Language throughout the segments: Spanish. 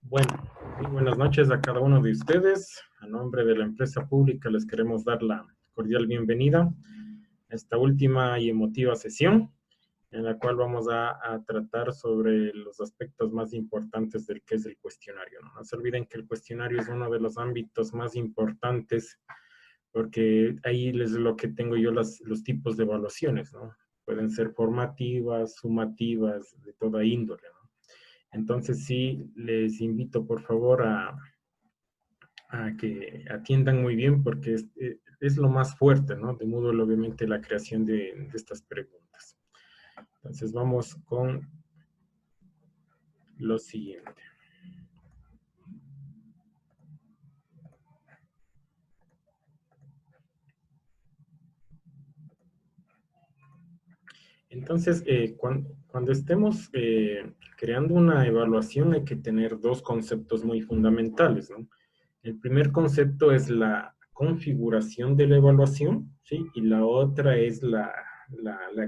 Bueno, muy buenas noches a cada uno de ustedes. A nombre de la empresa pública les queremos dar la cordial bienvenida a esta última y emotiva sesión en la cual vamos a tratar sobre los aspectos más importantes del que es el cuestionario, ¿no? No se olviden que el cuestionario es uno de los ámbitos más importantes porque ahí es lo que tengo yo los tipos de evaluaciones, ¿no? Pueden ser formativas, sumativas, de toda índole, ¿no? Entonces sí, les invito por favor a que atiendan muy bien porque es lo más fuerte, ¿no? De Moodle, obviamente, la creación de estas preguntas. Entonces vamos con lo siguiente. Entonces, cuando estemos creando una evaluación hay que tener dos conceptos muy fundamentales, ¿no? El primer concepto es la configuración de la evaluación, ¿sí? Y la otra es la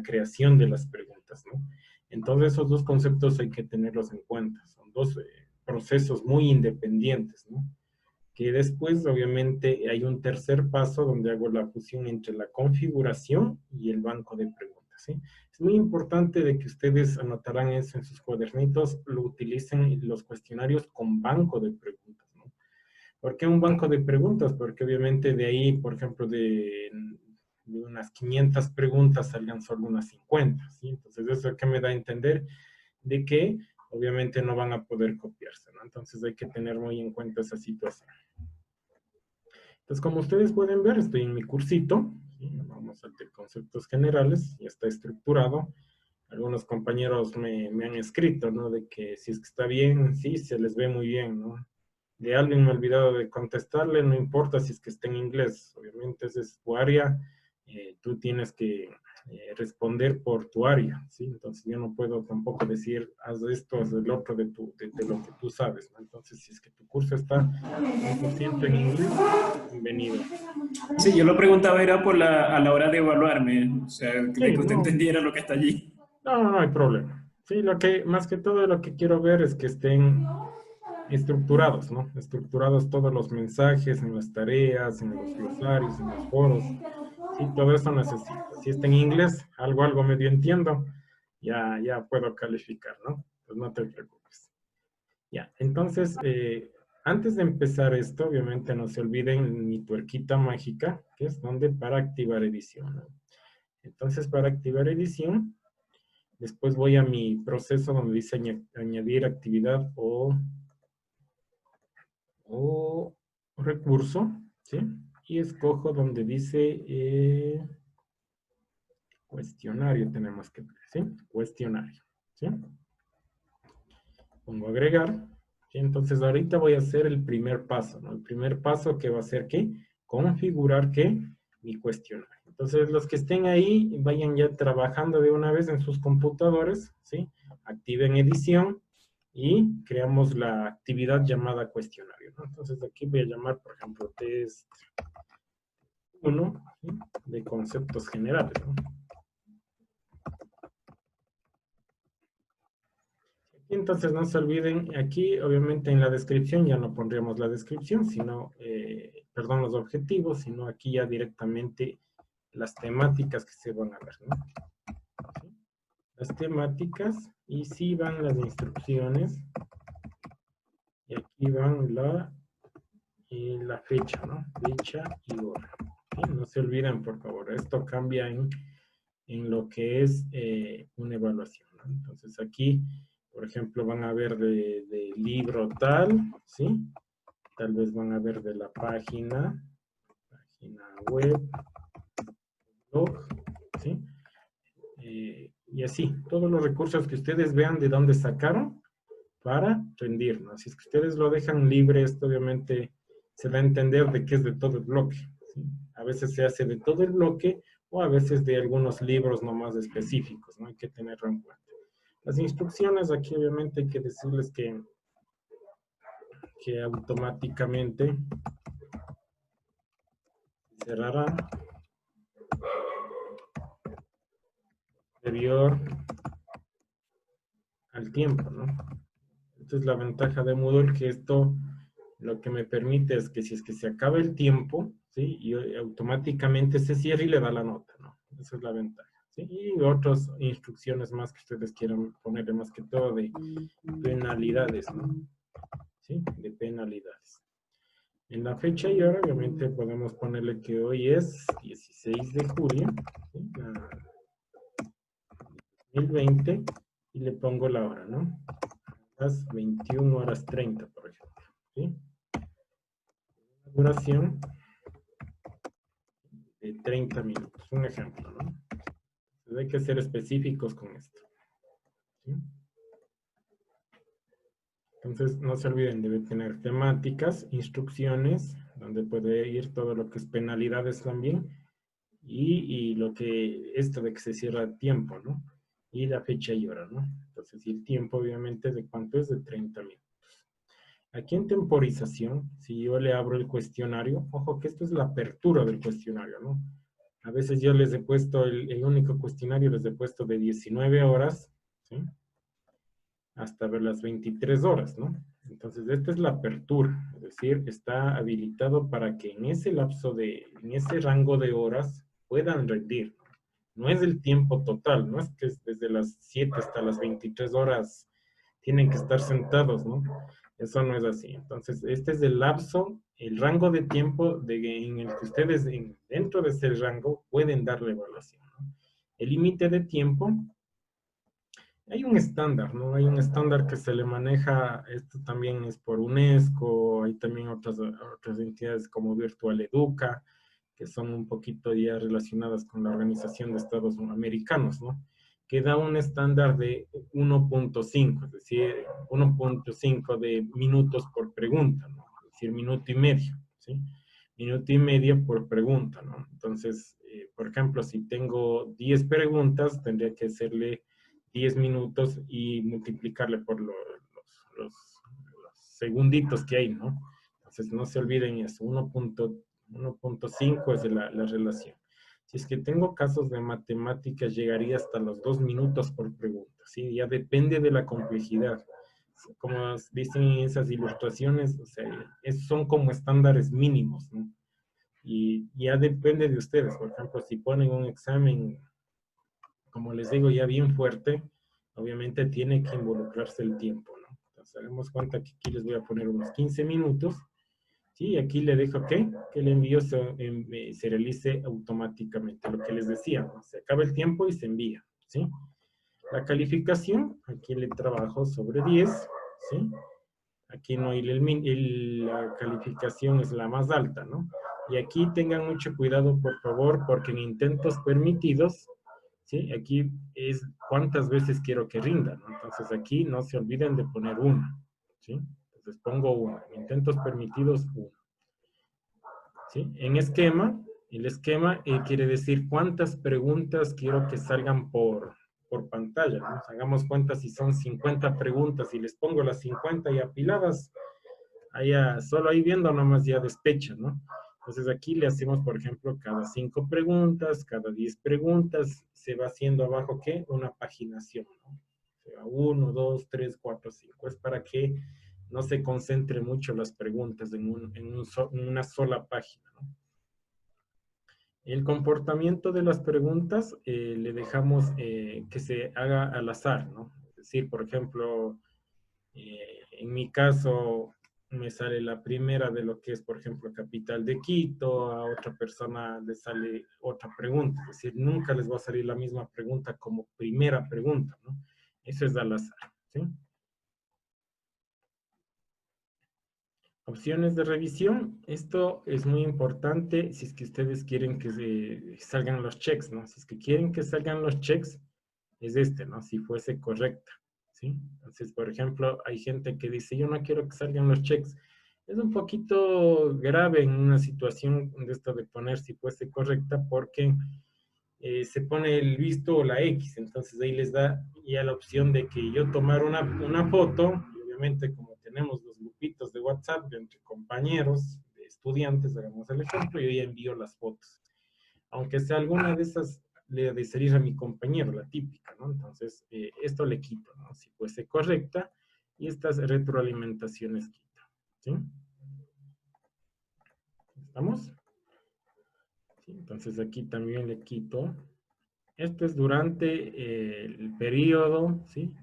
creación de las preguntas, ¿no? Entonces, esos dos conceptos hay que tenerlos en cuenta. Son dos procesos muy independientes, ¿no? Que después, obviamente, hay un tercer paso donde hago la fusión entre la configuración y el banco de preguntas, ¿sí? Es muy importante de que ustedes anotarán eso en sus cuadernitos, lo utilicen los cuestionarios con banco de preguntas, ¿no? ¿Por qué un banco de preguntas? Porque obviamente de ahí, por ejemplo, de unas 500 preguntas salgan solo unas 50, ¿sí? Entonces, eso es que me da a entender de que obviamente no van a poder copiarse, ¿no? Entonces hay que tener muy en cuenta esa situación. Entonces, como ustedes pueden ver, estoy en mi cursito, ¿sí? Vamos a conceptos generales, ya está estructurado. Algunos compañeros me han escrito, ¿no? De que si es que está bien, sí, se les ve muy bien, ¿no? De alguien me he olvidado de contestarle, no importa si es que está en inglés, obviamente esa es tu área, tú tienes que responder por tu área, ¿sí? Entonces yo no puedo tampoco decir, haz esto, haz el otro de lo que tú sabes, ¿no? Entonces si es que tu curso está 100% en inglés, bienvenido. Sí, yo lo preguntaba era a la hora de evaluarme, o sea, de Sí, que usted no, entendiera lo que está allí. no hay problema. Sí, más que todo lo que quiero ver es que estén estructurados, ¿no? Estructurados todos los mensajes en las tareas, en los glosarios, en los foros. Sí, todo eso necesito. Si está en inglés, algo medio entiendo, ya puedo calificar, ¿no? Pues no te preocupes. Ya, entonces, antes de empezar esto, obviamente no se olviden mi tuerquita mágica, que es donde para activar edición, ¿no? Entonces, para activar edición, después voy a mi proceso donde dice añadir actividad o recurso, ¿sí? Y escojo donde dice cuestionario, tenemos que ver, ¿sí? Cuestionario, ¿sí? Pongo agregar, ¿sí? Entonces ahorita voy a hacer el primer paso, ¿no? El primer paso que va a ser, ¿qué? Configurar, ¿qué? Mi cuestionario. Entonces los que estén ahí, vayan ya trabajando de una vez en sus computadores, ¿sí? Activen edición y creamos la actividad llamada cuestionario, ¿no? Entonces aquí voy a llamar, por ejemplo, test 1, ¿sí? De conceptos generales, ¿no? Y entonces no se olviden, aquí obviamente en la descripción ya no pondríamos la descripción, sino, perdón, los objetivos, sino aquí ya directamente las temáticas que se van a ver, ¿no? ¿Sí? Las temáticas y sí van las instrucciones y aquí van la fecha, ¿no? Fecha y hora. ¿Sí? No se olviden, por favor, esto cambia en lo que es una evaluación, ¿no? Entonces aquí, por ejemplo, van a ver de libro tal, ¿sí? Tal vez van a ver de la página web, blog, ¿sí? Y así, todos los recursos que ustedes vean de dónde sacaron para rendir, ¿no? Si es que ustedes lo dejan libre, esto obviamente se va a entender de que es de todo el bloque, ¿sí? A veces se hace de todo el bloque o a veces de algunos libros nomás específicos, ¿no? Hay que tenerlo en cuenta. Las instrucciones, aquí obviamente hay que decirles que automáticamente cerrará anterior al tiempo, ¿no? Esta es la ventaja de Moodle, que esto lo que me permite es que si es que se acaba el tiempo, ¿sí? Y automáticamente se cierra y le da la nota, ¿no? Esa es la ventaja, ¿sí? Y otras instrucciones más que ustedes quieran ponerle, más que todo de penalidades, ¿no? ¿Sí? De penalidades. En la fecha y hora, obviamente, podemos ponerle que hoy es 16 de julio, ¿sí? 2020, y le pongo la hora, ¿no? Las 21 horas 30, por ejemplo, ¿sí? La duración de 30 minutos, un ejemplo, ¿no? Entonces hay que ser específicos con esto, ¿sí? Entonces, no se olviden, debe tener temáticas, instrucciones, donde puede ir todo lo que es penalidades también, y lo que, esto de que se cierra a tiempo, ¿no? Y la fecha y hora, ¿no? Entonces, y el tiempo, obviamente, ¿de cuánto es? De 30 minutos. Aquí en temporización, si yo le abro el cuestionario, ojo que esto es la apertura del cuestionario, ¿no? A veces yo les he puesto, el único cuestionario les he puesto de 19 horas, ¿sí? Hasta ver las 23 horas, ¿no? Entonces, esta es la apertura, es decir, está habilitado para que en ese lapso en ese rango de horas puedan rendir. No es el tiempo total, no es que es desde las 7 hasta las 23 horas tienen que estar sentados, ¿no? Eso no es así. Entonces, este es el lapso, el rango de tiempo en el que ustedes dentro de ese rango pueden darle evaluación, ¿no? El límite de tiempo, hay un estándar, ¿no? Hay un estándar que se le maneja, esto también es por UNESCO, hay también otras entidades como Virtual Educa, que son un poquito ya relacionadas con la Organización de Estados Americanos, ¿no? Que da un estándar de 1.5, es decir, 1.5 de minutos por pregunta, ¿no? Es decir, minuto y medio, ¿sí? Minuto y medio por pregunta, ¿no? Entonces, por ejemplo, si tengo 10 preguntas, tendría que hacerle 10 minutos y multiplicarle por los segunditos que hay, ¿no? Entonces, no se olviden eso, 1.5 es la relación. Si es que tengo casos de matemáticas, llegaría hasta los 2 minutos por pregunta, ¿sí? Ya depende de la complejidad. Como dicen en esas ilustraciones, o sea, son como estándares mínimos, ¿no? Y ya depende de ustedes. Por ejemplo, si ponen un examen, como les digo, ya bien fuerte, obviamente tiene que involucrarse el tiempo, ¿no? Entonces, hagamos cuenta que aquí les voy a poner unos 15 minutos. Sí, aquí le dejo que el envío se realice automáticamente, lo que les decía, ¿no? Se acaba el tiempo y se envía, ¿sí? La calificación, aquí le trabajo sobre 10, ¿sí? Aquí no hay la calificación es la más alta, ¿no? Y aquí tengan mucho cuidado, por favor, porque en intentos permitidos, ¿sí? Aquí es cuántas veces quiero que rinda, ¿no? Entonces aquí no se olviden de poner una, ¿sí? Entonces pongo una, intentos permitidos, una. ¿Sí? En esquema, el esquema quiere decir cuántas preguntas quiero que salgan por pantalla, ¿no? Hagamos cuenta si son 50 preguntas y les pongo las 50 y apiladas, allá, solo ahí viendo nomás ya despecha, ¿no? Entonces aquí le hacemos, por ejemplo, cada 5 preguntas, cada 10 preguntas, se va haciendo abajo, ¿qué? Una paginación, ¿no? O sea, 1, 2, 3, 4, 5. Es para que no se concentre mucho las preguntas en una sola página, ¿no? El comportamiento de las preguntas le dejamos que se haga al azar, ¿no? Es decir, por ejemplo, en mi caso me sale la primera de lo que es, por ejemplo, capital de Quito, a otra persona le sale otra pregunta, es decir, nunca les va a salir la misma pregunta como primera pregunta, ¿no? Eso es al azar, ¿sí? Opciones de revisión, esto es muy importante si es que ustedes quieren que salgan los checks, ¿no? Si es que quieren que salgan los checks, es este, ¿no? Si fuese correcta, ¿sí? Entonces, por ejemplo, hay gente que dice, yo no quiero que salgan los checks. Es un poquito grave en una situación de esto de poner si fuese correcta porque se pone el visto o la X, entonces ahí les da ya la opción de que yo tomar una foto, y obviamente como tenemos los grupitos de WhatsApp entre compañeros, de estudiantes, hagamos el ejemplo, yo ya envío las fotos. Aunque sea alguna de esas, le desearía a mi compañero, la típica, ¿no? Entonces, esto le quito, ¿no? Si fuese correcta, y estas retroalimentaciones quito, ¿sí? ¿Estamos? Sí, entonces aquí también le quito. Esto es durante el periodo, ¿sí?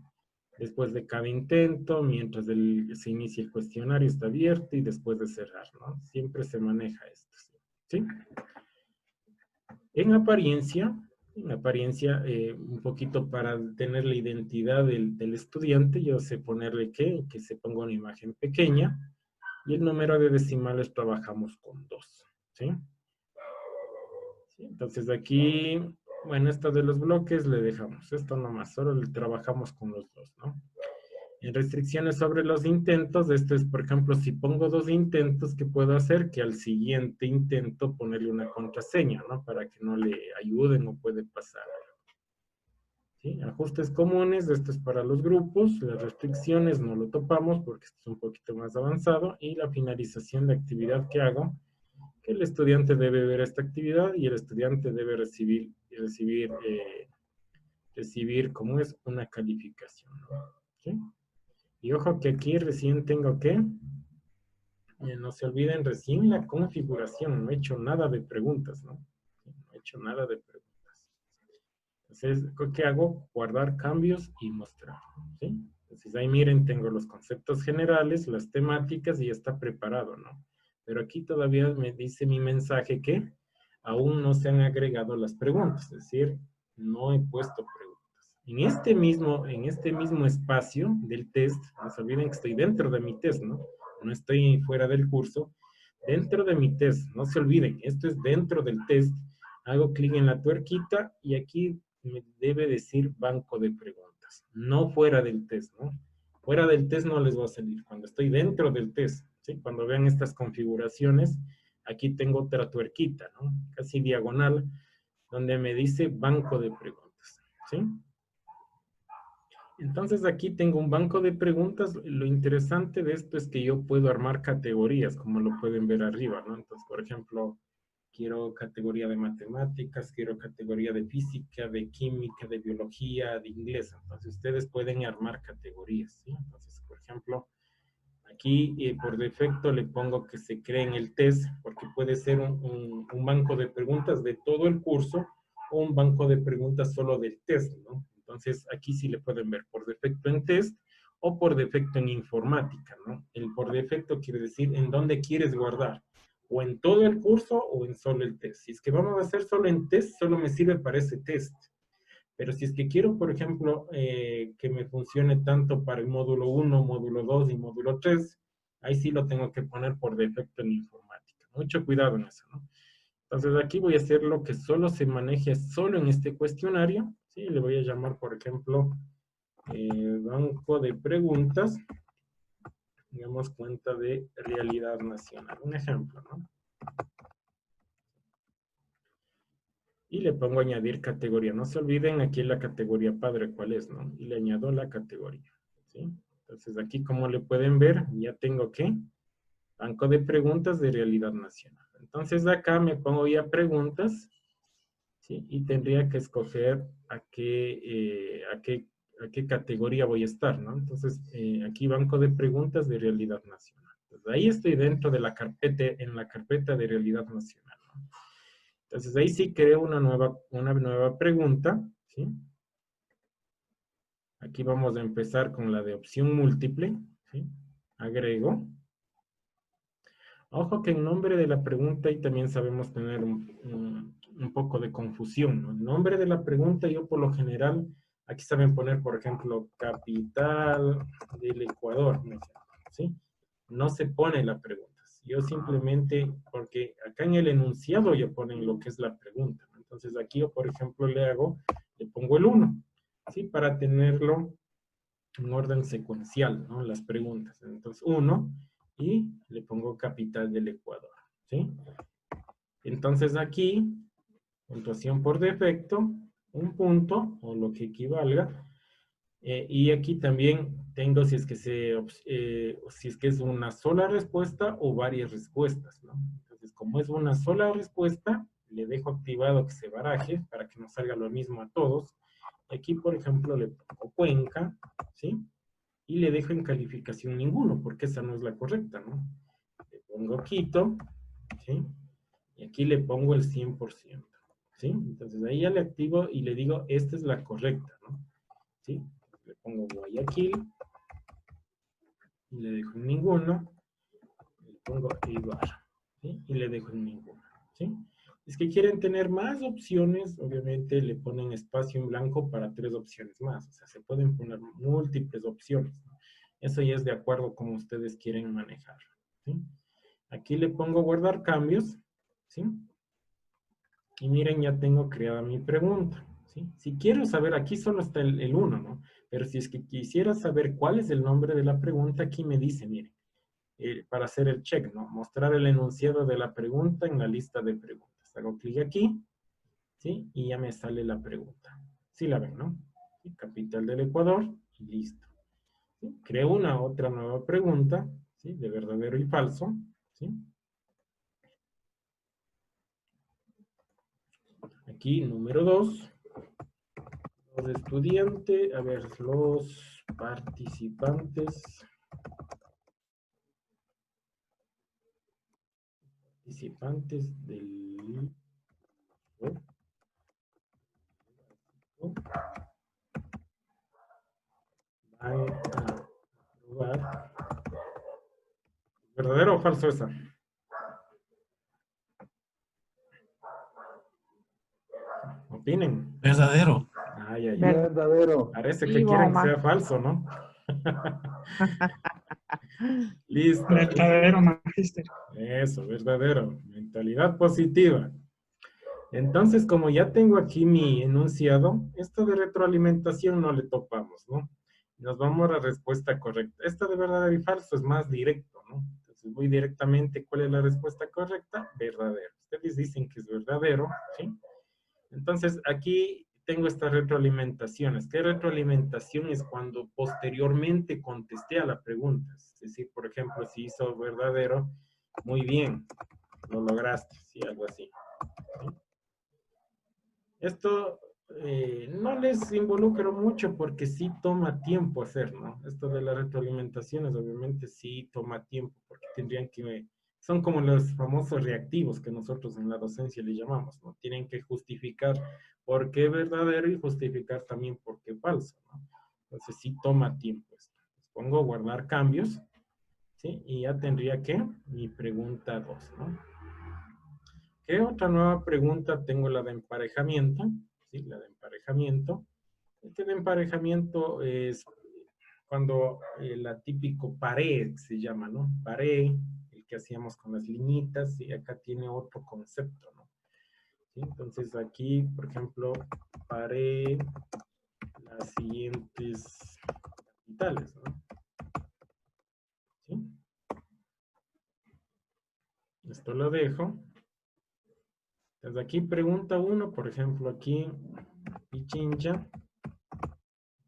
Después de cada intento, mientras se inicia el cuestionario, está abierto y después de cerrar, ¿no? Siempre se maneja esto, ¿sí? En apariencia, un poquito para tener la identidad del estudiante, yo sé ponerle que se ponga una imagen pequeña y el número de decimales trabajamos con 2, ¿sí? ¿Sí? Entonces aquí, bueno, esto de los bloques le dejamos, esto nomás, solo le trabajamos con los 2, ¿no? En restricciones sobre los intentos, esto es, por ejemplo, si pongo 2 intentos, ¿qué puedo hacer? Que al siguiente intento ponerle una contraseña, ¿no? Para que no le ayuden o puede pasar algo. ¿Sí? Ajustes comunes, esto es para los grupos, las restricciones no lo topamos porque esto es un poquito más avanzado, y la finalización de actividad que hago, que el estudiante debe ver esta actividad y el estudiante debe recibir como es una calificación, ¿no? ¿Sí? Y ojo que aquí recién tengo que, no se olviden, recién la configuración, no he hecho nada de preguntas, ¿no? No he hecho nada de preguntas. Entonces, ¿qué hago? Guardar cambios y mostrar, ¿sí? Entonces ahí miren, tengo los conceptos generales, las temáticas y ya está preparado, ¿no? Pero aquí todavía me dice mi mensaje que aún no se han agregado las preguntas, es decir, no he puesto preguntas. En este mismo espacio del test, no se olviden que estoy dentro de mi test, ¿no? No estoy fuera del curso, dentro de mi test, no se olviden, esto es dentro del test, hago clic en la tuerquita y aquí me debe decir banco de preguntas, no fuera del test, ¿no? Fuera del test no les va a salir, cuando estoy dentro del test, ¿sí? Cuando vean estas configuraciones, aquí tengo otra tuerquita, ¿no? Casi diagonal, donde me dice banco de preguntas, ¿sí? Entonces aquí tengo un banco de preguntas. Lo interesante de esto es que yo puedo armar categorías, como lo pueden ver arriba, ¿no? Entonces, por ejemplo, quiero categoría de matemáticas, quiero categoría de física, de química, de biología, de inglés. Entonces, ustedes pueden armar categorías, ¿sí? Entonces, por ejemplo, aquí por defecto le pongo que se cree en el test, porque puede ser un banco de preguntas de todo el curso o un banco de preguntas solo del test, ¿no? Entonces, aquí sí le pueden ver por defecto en test o por defecto en informática, ¿no? El por defecto quiere decir en dónde quieres guardar, o en todo el curso o en solo el test. Si es que vamos a hacer solo en test, solo me sirve para ese test. Pero si es que quiero, por ejemplo, que me funcione tanto para el módulo 1, módulo 2 y módulo 3, ahí sí lo tengo que poner por defecto en informática. Mucho cuidado en eso, ¿no? Entonces aquí voy a hacer lo que solo se maneje solo en este cuestionario, ¿sí? Le voy a llamar, por ejemplo, banco de preguntas, digamos cuenta de realidad nacional. Un ejemplo, ¿no? Y le pongo añadir categoría. No se olviden aquí la categoría padre cuál es, ¿no? Y le añado la categoría, ¿sí? Entonces aquí como le pueden ver, ya tengo que banco de preguntas de realidad nacional. Entonces acá me pongo ya preguntas, ¿sí? Y tendría que escoger a qué categoría voy a estar, ¿no? Entonces aquí banco de preguntas de realidad nacional. Entonces ahí estoy dentro de la carpeta, en la carpeta de realidad nacional, ¿no? Entonces ahí sí creo una nueva pregunta, ¿sí? Aquí vamos a empezar con la de opción múltiple, ¿sí? Agrego. Ojo que en nombre de la pregunta ahí también sabemos tener un poco de confusión, ¿no? El nombre de la pregunta yo por lo general, aquí saben poner, por ejemplo, capital del Ecuador, ¿sí? No se pone la pregunta. Yo simplemente, porque acá en el enunciado ya ponen lo que es la pregunta, ¿no? Entonces aquí yo, por ejemplo, le pongo el 1, ¿sí? Para tenerlo en orden secuencial, ¿no? Las preguntas. Entonces 1 y le pongo capital del Ecuador, ¿sí? Entonces aquí, puntuación por defecto, un punto o lo que equivalga. Y aquí también tengo si es que si es que es una sola respuesta o varias respuestas, ¿no? Entonces, como es una sola respuesta, le dejo activado que se baraje para que nos salga lo mismo a todos. Aquí, por ejemplo, le pongo Cuenca, ¿sí? y le dejo en calificación ninguno, porque esa no es la correcta, ¿no? Le pongo Quito, ¿sí? Y aquí le pongo el 100%, ¿sí? Entonces ahí ya le activo y le digo, esta es la correcta, ¿no? ¿Sí? Le pongo Guayaquil, y le dejo en ninguno, le pongo Eibar, ¿sí? Y le dejo en ninguno, ¿sí? Es que quieren tener más opciones, obviamente le ponen espacio en blanco para 3 opciones más, o sea, se pueden poner múltiples opciones, ¿no? Eso ya es de acuerdo con como ustedes quieren manejar, ¿sí? Aquí le pongo guardar cambios, ¿sí? Y miren, ya tengo creada mi pregunta, ¿sí? Si quiero saber, aquí solo está el 1, ¿no? Pero si es que quisiera saber cuál es el nombre de la pregunta, aquí me dice, miren, para hacer el check, ¿no? Mostrar el enunciado de la pregunta en la lista de preguntas. Hago clic aquí, ¿sí? Y ya me sale la pregunta. Sí la ven, ¿no? ¿Sí? Capital del Ecuador y listo. ¿Sí? Creo una otra nueva pregunta, ¿sí? De verdadero y falso, ¿sí? Aquí, número 2. Los estudiantes, a ver, los participantes del van a probar. ¿Verdadero o falso esa? Opinen. Verdadero. Ay, ay, ay. Verdadero. Parece que Sí, quieren que Boma. sea falso, ¿no? Listo. Verdadero, magíster. Eso, verdadero. Mentalidad positiva. Entonces, como ya tengo aquí mi enunciado, esto de retroalimentación no le topamos, ¿no? Nos vamos a la respuesta correcta. Esta de verdadero y falso es más directo, ¿no? Entonces voy directamente, ¿cuál es la respuesta correcta? Verdadero. Ustedes dicen que es verdadero, ¿sí? Entonces, aquí tengo estas retroalimentaciones. ¿Qué retroalimentación es cuando posteriormente contesté a la pregunta? Es decir, por ejemplo, si hizo verdadero, muy bien, lo lograste, ¿sí? Algo así. ¿Sí? Esto no les involucro mucho porque sí toma tiempo hacer, ¿no? Esto de las retroalimentaciones obviamente sí toma tiempo porque tendrían que, son como los famosos reactivos que nosotros en la docencia le llamamos, ¿no? Tienen que justificar por qué verdadero y justificar también por qué falso, ¿no? Entonces sí toma tiempo esto. Les pongo guardar cambios, ¿sí? Y ya tendría que mi pregunta 2, ¿no? ¿Qué otra nueva pregunta tengo? La de emparejamiento, ¿sí? La de emparejamiento. Este de emparejamiento es cuando la típico pared se llama, ¿no? Pared, el que hacíamos con las liñitas, y acá tiene otro concepto, ¿no? ¿Sí? Entonces aquí, por ejemplo, pared las siguientes capitales, ¿no? ¿Sí? Esto lo dejo. Entonces aquí pregunta 1, por ejemplo, aquí Pichincha,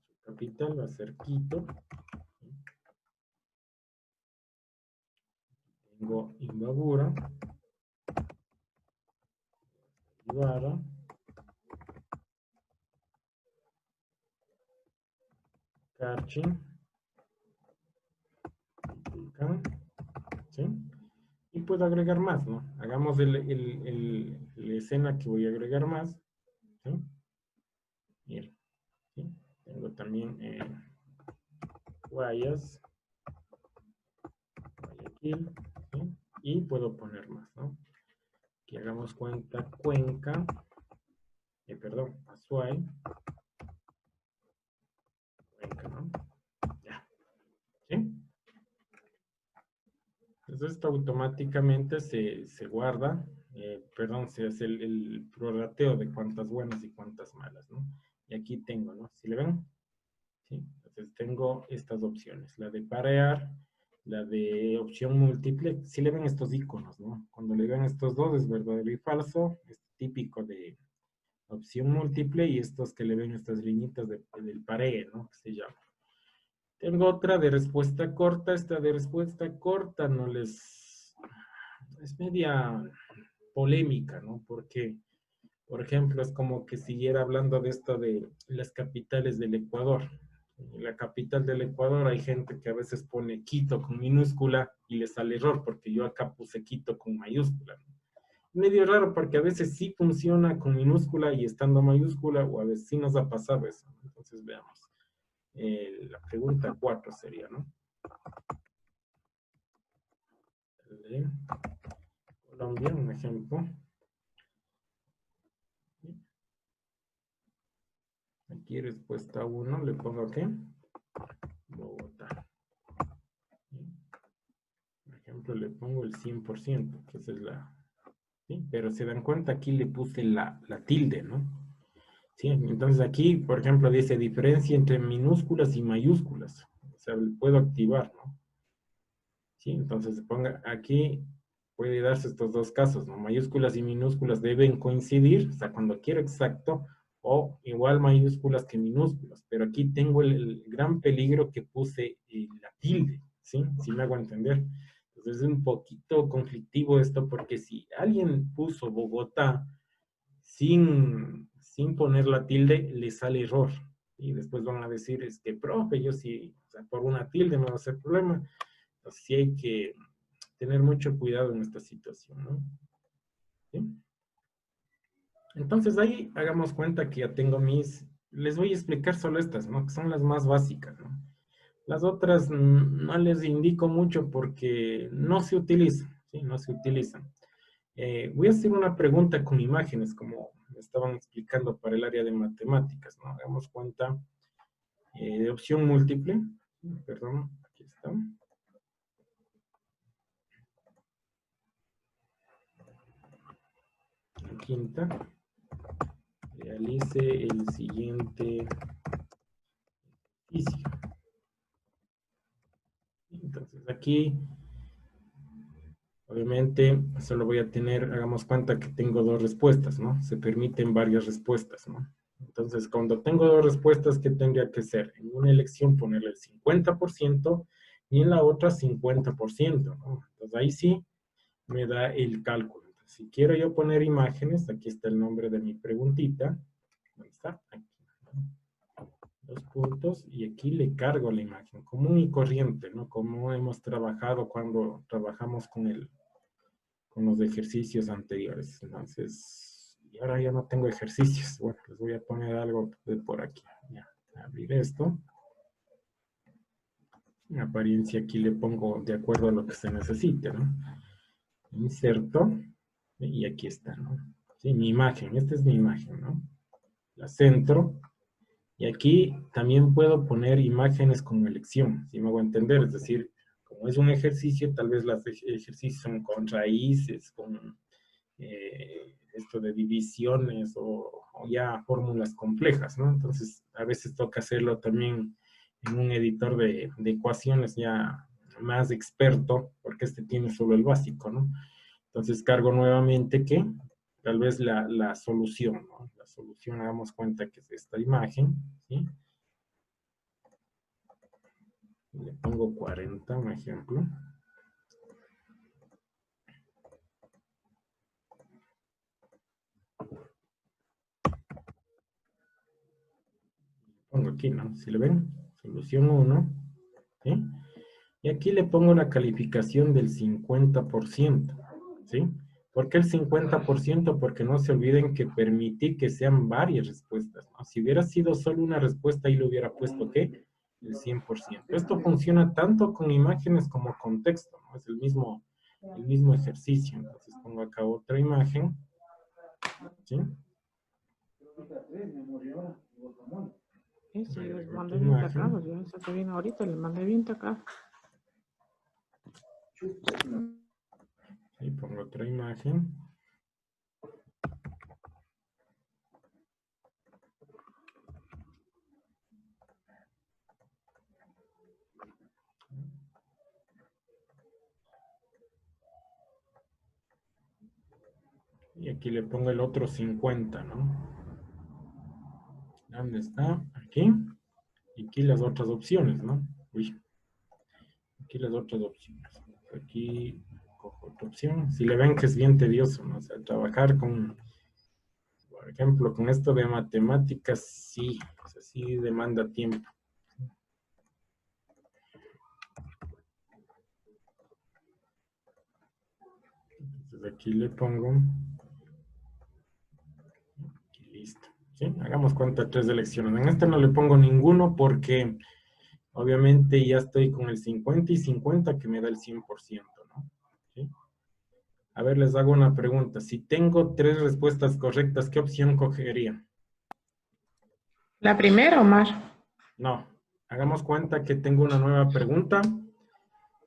su capital va a ser Quito. Tengo Imbabura, Ibarra, Carchi, Tulcán, ¿sí? Y puedo agregar más, ¿no? Hagamos la escena que voy a agregar más, ¿sí? Miren, ¿sí? Tengo también Guayas, Guayaquil, ¿sí? Y puedo poner más, ¿no? Aquí hagamos cuenta Cuenca, perdón, Azuay, Cuenca, ¿no? Ya, ¿sí? Entonces esto automáticamente se guarda, perdón, se hace el prorrateo de cuántas buenas y cuántas malas, ¿no? Y aquí tengo, ¿no? ¿Sí le ven? ¿Sí? Entonces tengo estas opciones, la de parear, la de opción múltiple. ¿Sí le ven estos iconos, no? Cuando le ven estos dos es verdadero y falso, es típico de opción múltiple, y estos que le ven estas liñitas del paré, ¿no? Que se llama. Tengo otra de respuesta corta. Esta de respuesta corta no les... es media polémica, ¿no? Porque, por ejemplo, es como que siguiera hablando de esto de las capitales del Ecuador. En la capital del Ecuador hay gente que a veces pone Quito con minúscula y le sale error, porque yo acá puse Quito con mayúscula. Medio raro porque a veces sí funciona con minúscula y estando mayúscula, o a veces sí nos ha pasado eso. Entonces veamos. La pregunta 4 sería, ¿no? De Colombia, un ejemplo. Aquí respuesta 1, le pongo ¿qué? Bogotá. Por ejemplo, le pongo el 100%, que esa es la... ¿sí? Pero se dan cuenta, aquí le puse la tilde, ¿no? ¿Sí? Entonces aquí, por ejemplo, dice diferencia entre minúsculas y mayúsculas. O sea, puedo activar, ¿no? ¿Sí? Entonces ponga aquí, puede darse estos dos casos, ¿no? Mayúsculas y minúsculas deben coincidir, o sea, cuando quiero exacto, o igual mayúsculas que minúsculas. Pero aquí tengo el gran peligro que puse la tilde, ¿sí? Si me hago entender. Entonces es un poquito conflictivo esto, porque si alguien puso Bogotá sin poner la tilde, le sale error. Y después van a decir, es que, profe, yo sí, o sea, por una tilde me va a hacer problema. Entonces sí hay que tener mucho cuidado en esta situación, ¿no? ¿Sí? Entonces ahí hagamos cuenta que ya tengo les voy a explicar solo estas, ¿no? Que son las más básicas, ¿no? Las otras no les indico mucho porque no se utilizan, ¿sí? No se utilizan. Voy a hacer una pregunta con imágenes, como me estaban explicando para el área de matemáticas, ¿no? Hagamos cuenta de opción múltiple. Perdón, aquí está. La quinta. Realice el siguiente ejercicio. Entonces aquí, obviamente, solo voy a tener, hagamos cuenta que tengo dos respuestas, ¿no? Se permiten varias respuestas, ¿no? Entonces, cuando tengo dos respuestas, ¿qué tendría que ser? En una elección ponerle el 50% y en la otra 50%, ¿no? Entonces ahí sí me da el cálculo. Entonces, si quiero yo poner imágenes, aquí está el nombre de mi preguntita. ¿Dónde está? Aquí. Dos puntos y aquí le cargo la imagen, común y corriente, ¿no? Como hemos trabajado cuando trabajamos con los ejercicios anteriores. Entonces, y ahora ya no tengo ejercicios. Bueno, les voy a poner algo de por aquí. Ya, abrir esto. En apariencia aquí le pongo de acuerdo a lo que se necesite, ¿no? Inserto y aquí está, ¿no? Sí, mi imagen, esta es mi imagen, ¿no? La centro. Y aquí también puedo poner imágenes con elección, si me hago entender. Es decir, como es un ejercicio, tal vez los ejercicios son con raíces, con esto de divisiones o ya fórmulas complejas, ¿no? Entonces, a veces toca hacerlo también en un editor de ecuaciones ya más experto, porque este tiene solo el básico, ¿no? Entonces, cargo nuevamente que tal vez la solución, ¿no? La solución, hagamos cuenta que es esta imagen, ¿sí? Le pongo 40, un ejemplo. Pongo aquí, ¿no? Si le ven, solución 1, ¿sí? Y aquí le pongo la calificación del 50%, ¿sí? ¿Por qué el 50%? Porque no se olviden que permití que sean varias respuestas, ¿no? Si hubiera sido solo una respuesta, ahí le hubiera puesto, ¿qué? El 100%. Esto funciona tanto con imágenes como con texto, ¿no? Es el mismo ejercicio. Entonces pongo acá otra imagen, ¿sí? Sí, sí, les Agrego mandé otra 20 acá, imagen. pues yo sé que vino ahorita, le mandé 20 acá. Y pongo otra imagen. Y aquí le pongo el otro 50, ¿no? ¿Dónde está? Aquí. Y aquí las otras opciones, ¿no? Uy. Aquí las otras opciones. Aquí cojo otra opción. Si le ven que es bien tedioso, ¿no? O sea, trabajar con, por ejemplo, con esto de matemáticas, sí, o sea, sí demanda tiempo. Entonces aquí le pongo, y listo. ¿Sí? Hagamos cuenta 3 elecciones. En este no le pongo ninguno porque obviamente ya estoy con el 50 y 50 que me da el 100%, ¿no? ¿Sí? A ver, les hago una pregunta. Si tengo 3 respuestas correctas, ¿qué opción cogería? ¿La primera, Omar? No. Hagamos cuenta que tengo una nueva pregunta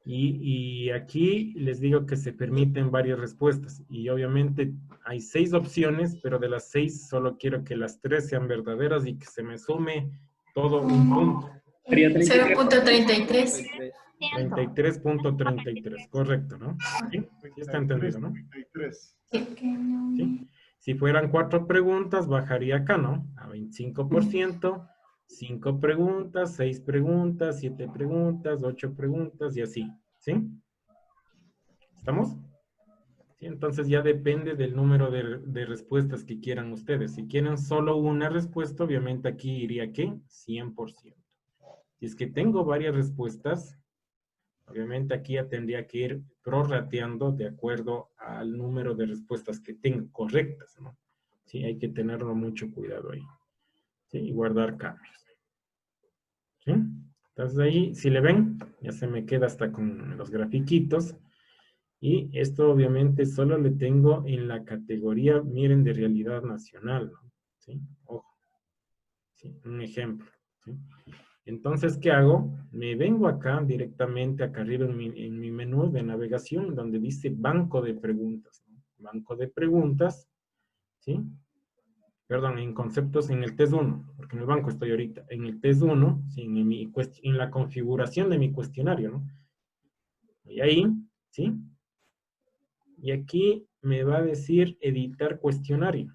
y aquí les digo que se permiten varias respuestas. Y obviamente hay 6 opciones, pero de las 6 solo quiero que las 3 sean verdaderas y que se me sume todo un punto. Sería 0.33. 33.33, correcto, ¿no? ¿Sí? Sí está entendido, ¿no? 33. ¿Sí? Si fueran 4 preguntas, bajaría acá, ¿no? A 25%, 5 preguntas, 6 preguntas, 7 preguntas, 8 preguntas y así, ¿sí? ¿Estamos? Sí, entonces ya depende del número de respuestas que quieran ustedes. Si quieren solo una respuesta, obviamente aquí iría, ¿qué? 100%. Si es que tengo varias respuestas, obviamente aquí ya tendría que ir prorrateando de acuerdo al número de respuestas que tengo correctas, ¿no? Sí, hay que tenerlo mucho cuidado ahí. ¿Sí? Y guardar cambios. ¿Sí? Entonces ahí, si le ven, ya se me queda hasta con los grafiquitos. Y esto obviamente solo le tengo en la categoría, miren, de realidad nacional, ¿no? ¿Sí? Ojo. ¿Sí? Un ejemplo. ¿Sí? Entonces, ¿qué hago? Me vengo acá directamente acá arriba en mi menú de navegación donde dice banco de preguntas, ¿no? Banco de preguntas, ¿sí? Perdón, en conceptos en el test 1, porque en el banco estoy ahorita. En el test 1, ¿sí? En la configuración de mi cuestionario, ¿no? Y ahí, ¿sí? Y aquí me va a decir editar cuestionario,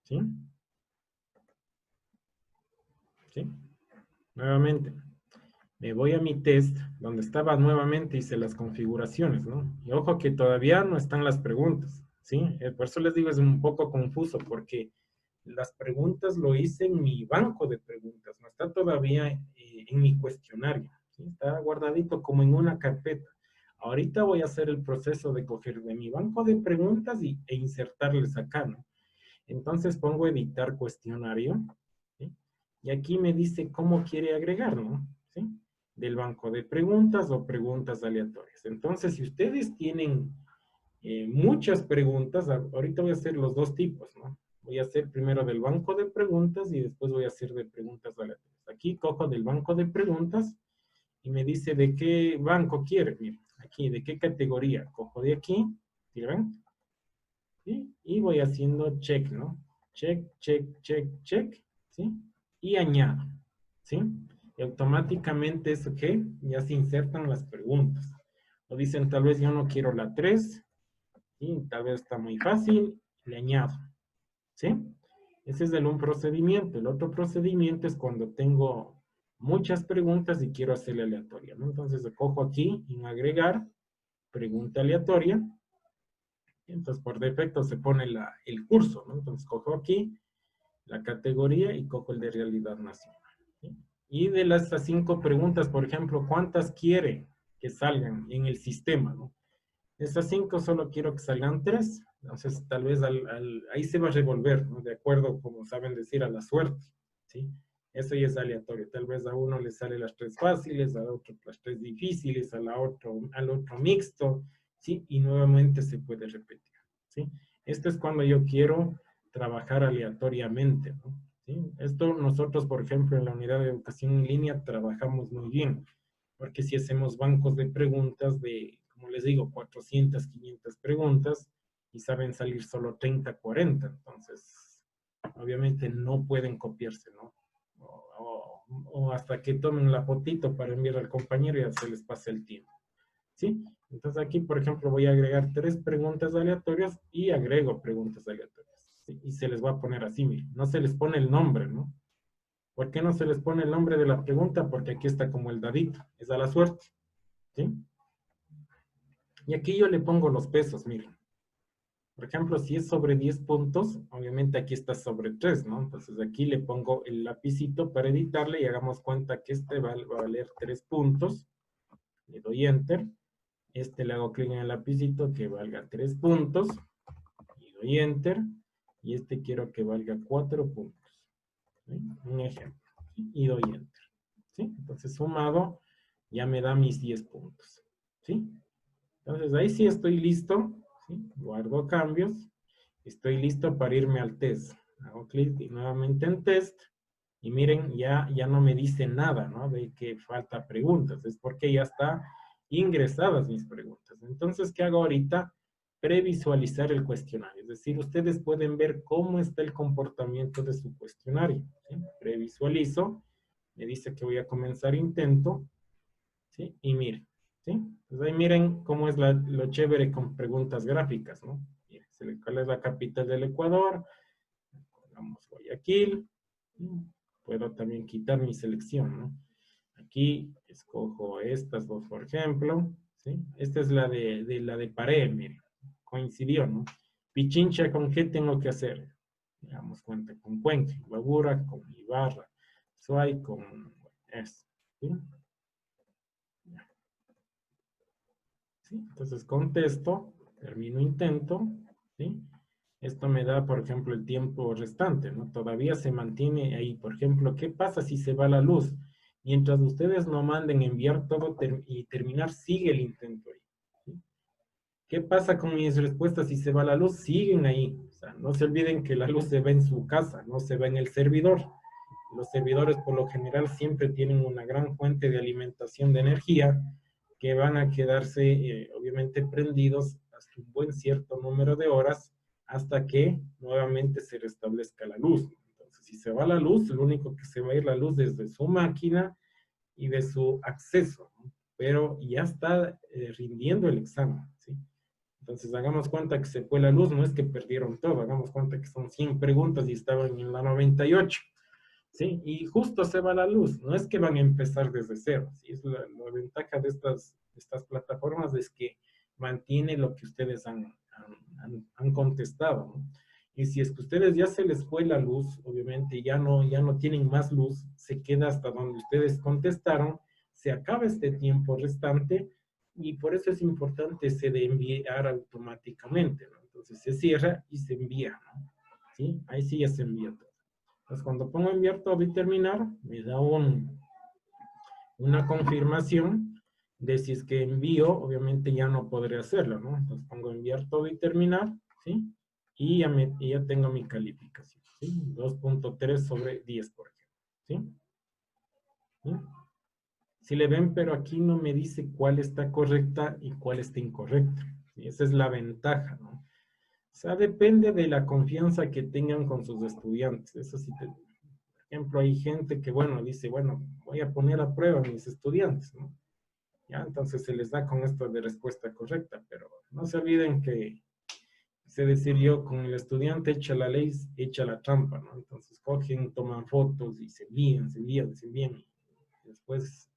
¿sí? ¿Sí? Nuevamente. Me voy a mi test, donde estaba nuevamente, hice las configuraciones, ¿no? Y ojo que todavía no están las preguntas, ¿sí? Por eso les digo, es un poco confuso, porque las preguntas lo hice en mi banco de preguntas, no está todavía en mi cuestionario, ¿sí? Está guardadito como en una carpeta. Ahorita voy a hacer el proceso de coger de mi banco de preguntas e insertarles acá, ¿no? Entonces pongo editar cuestionario, ¿sí? Y aquí me dice cómo quiere agregar, ¿no? ¿Sí? Del banco de preguntas o preguntas aleatorias. Entonces, si ustedes tienen muchas preguntas, ahorita voy a hacer los dos tipos, ¿no? Voy a hacer primero del banco de preguntas y después voy a hacer de preguntas aleatorias. Aquí cojo del banco de preguntas y me dice de qué banco quiere. Miren, aquí, de qué categoría. Cojo de aquí, ¿sí ven? ¿Sí? Y voy haciendo check, ¿no? Check, check, check, check, ¿sí? Y añado, ¿sí? Y automáticamente eso que ya se insertan las preguntas. O dicen, tal vez yo no quiero la 3, ¿sí? Tal vez está muy fácil, le añado, ¿sí? Ese es un procedimiento. El otro procedimiento es cuando tengo muchas preguntas y quiero hacerle aleatoria, ¿no? Entonces cojo aquí en agregar, pregunta aleatoria. Entonces, por defecto se pone el curso, ¿no? Entonces, cojo aquí la categoría y cojo el de realidad nacional, ¿sí? Y de las 5 preguntas, por ejemplo, ¿cuántas quiere que salgan en el sistema, ¿no? Estas 5 solo quiero que salgan 3. Entonces, tal vez ahí se va a revolver, ¿no? De acuerdo, como saben decir, a la suerte, ¿sí? Eso ya es aleatorio. Tal vez a uno le sale las 3 fáciles, a otro las 3 difíciles, al otro mixto, ¿sí? Y nuevamente se puede repetir, ¿sí? Esto es cuando yo quiero trabajar aleatoriamente, ¿no? ¿Sí? Esto nosotros, por ejemplo, en la unidad de educación en línea trabajamos muy bien, porque si hacemos bancos de preguntas de, como les digo, 400, 500 preguntas y saben salir solo 30, 40, entonces obviamente no pueden copiarse, ¿no? O hasta que tomen la fotito para enviar al compañero y ya se les pase el tiempo, ¿sí? Entonces aquí, por ejemplo, voy a agregar 3 preguntas aleatorias y agrego preguntas aleatorias, ¿sí? Y se les va a poner así, miren, no se les pone el nombre, ¿no? ¿Por qué no se les pone el nombre de la pregunta? Porque aquí está como el dadito, es a la suerte, ¿sí? Y aquí yo le pongo los pesos, miren. Por ejemplo, si es sobre 10 puntos, obviamente aquí está sobre 3, ¿no? Entonces aquí le pongo el lapicito para editarle y hagamos cuenta que este va a valer 3 puntos. Le doy Enter. Le hago clic en el lapicito que valga 3 puntos. Y doy Enter. Y quiero que valga 4 puntos. ¿Sí? Un ejemplo. ¿Sí? Y doy Enter. ¿Sí? Entonces, sumado, ya me da mis 10 puntos. ¿Sí? Entonces, ahí sí estoy listo. ¿Sí? Guardo cambios. Estoy listo para irme al test. Hago clic nuevamente en test. Y miren, ya no me dice nada, ¿no? De que falta preguntas. Es porque ya está ingresadas mis preguntas. Entonces, ¿qué hago ahorita? Previsualizar el cuestionario. Es decir, ustedes pueden ver cómo está el comportamiento de su cuestionario. ¿Sí? Previsualizo. Me dice que voy a comenzar intento. ¿Sí? Y miren. ¿Sí? Entonces ahí miren cómo es lo chévere con preguntas gráficas, ¿no? Miren, ¿cuál es la capital del Ecuador? Pongamos Guayaquil. Puedo también quitar mi selección, ¿no? Aquí escojo estas dos, por ejemplo. ¿Sí? Esta es la de pared, miren. Coincidió, ¿no? Pichincha, ¿con qué tengo que hacer? Damos cuenta con Cuenca, Imbabura, con Ibarra, Suay, con esto. ¿Sí? ¿Sí? Entonces contesto, termino intento, ¿sí? Esto me da, por ejemplo, el tiempo restante, ¿no? Todavía se mantiene ahí. Por ejemplo, ¿qué pasa si se va la luz? Mientras ustedes no manden enviar todo y terminar, sigue el intento ahí. ¿Sí? ¿Qué pasa con mis respuestas si se va la luz? Siguen ahí. O sea, no se olviden que la luz se va en su casa, no se va en el servidor. Los servidores por lo general siempre tienen una gran fuente de alimentación de energía que van a quedarse obviamente prendidos hasta un buen cierto número de horas hasta que nuevamente se restablezca la luz. Entonces, si se va la luz, lo único que se va a ir la luz desde su máquina y de su acceso, ¿no? Pero ya está rindiendo el examen, ¿sí? Entonces, hagamos cuenta que se fue la luz, no es que perdieron todo, hagamos cuenta que son 100 preguntas y estaban en la 98. ¿Sí? Y justo se va la luz, no es que van a empezar desde cero, ¿sí? Es la ventaja de estas plataformas es que mantiene lo que ustedes han contestado, ¿no? Y si es que ustedes ya se les fue la luz, obviamente ya no tienen más luz, se queda hasta donde ustedes contestaron, se acaba este tiempo restante y por eso es importante ese de enviar automáticamente, ¿no? Entonces se cierra y se envía, ¿no? ¿Sí? Ahí sí ya se envía todo. Entonces, cuando pongo enviar todo y terminar, me da una confirmación de si es que envío, obviamente ya no podré hacerlo, ¿no? Entonces pongo enviar todo y terminar, ¿sí? Y ya tengo mi calificación, ¿sí? 2.3 sobre 10, por ejemplo, ¿sí? ¿Sí? Si le ven, pero aquí no me dice cuál está correcta y cuál está incorrecta. ¿Sí? Esa es la ventaja, ¿no? O sea, depende de la confianza que tengan con sus estudiantes. Eso sí, por ejemplo, hay gente que, bueno, dice, bueno, voy a poner a prueba a mis estudiantes, ¿no? Ya, entonces se les da con esto de respuesta correcta, pero no se olviden que, sé decir yo, con el estudiante echa la ley, echa la trampa, ¿no? Entonces cogen, toman fotos y se envían, se envían, se envían. Y después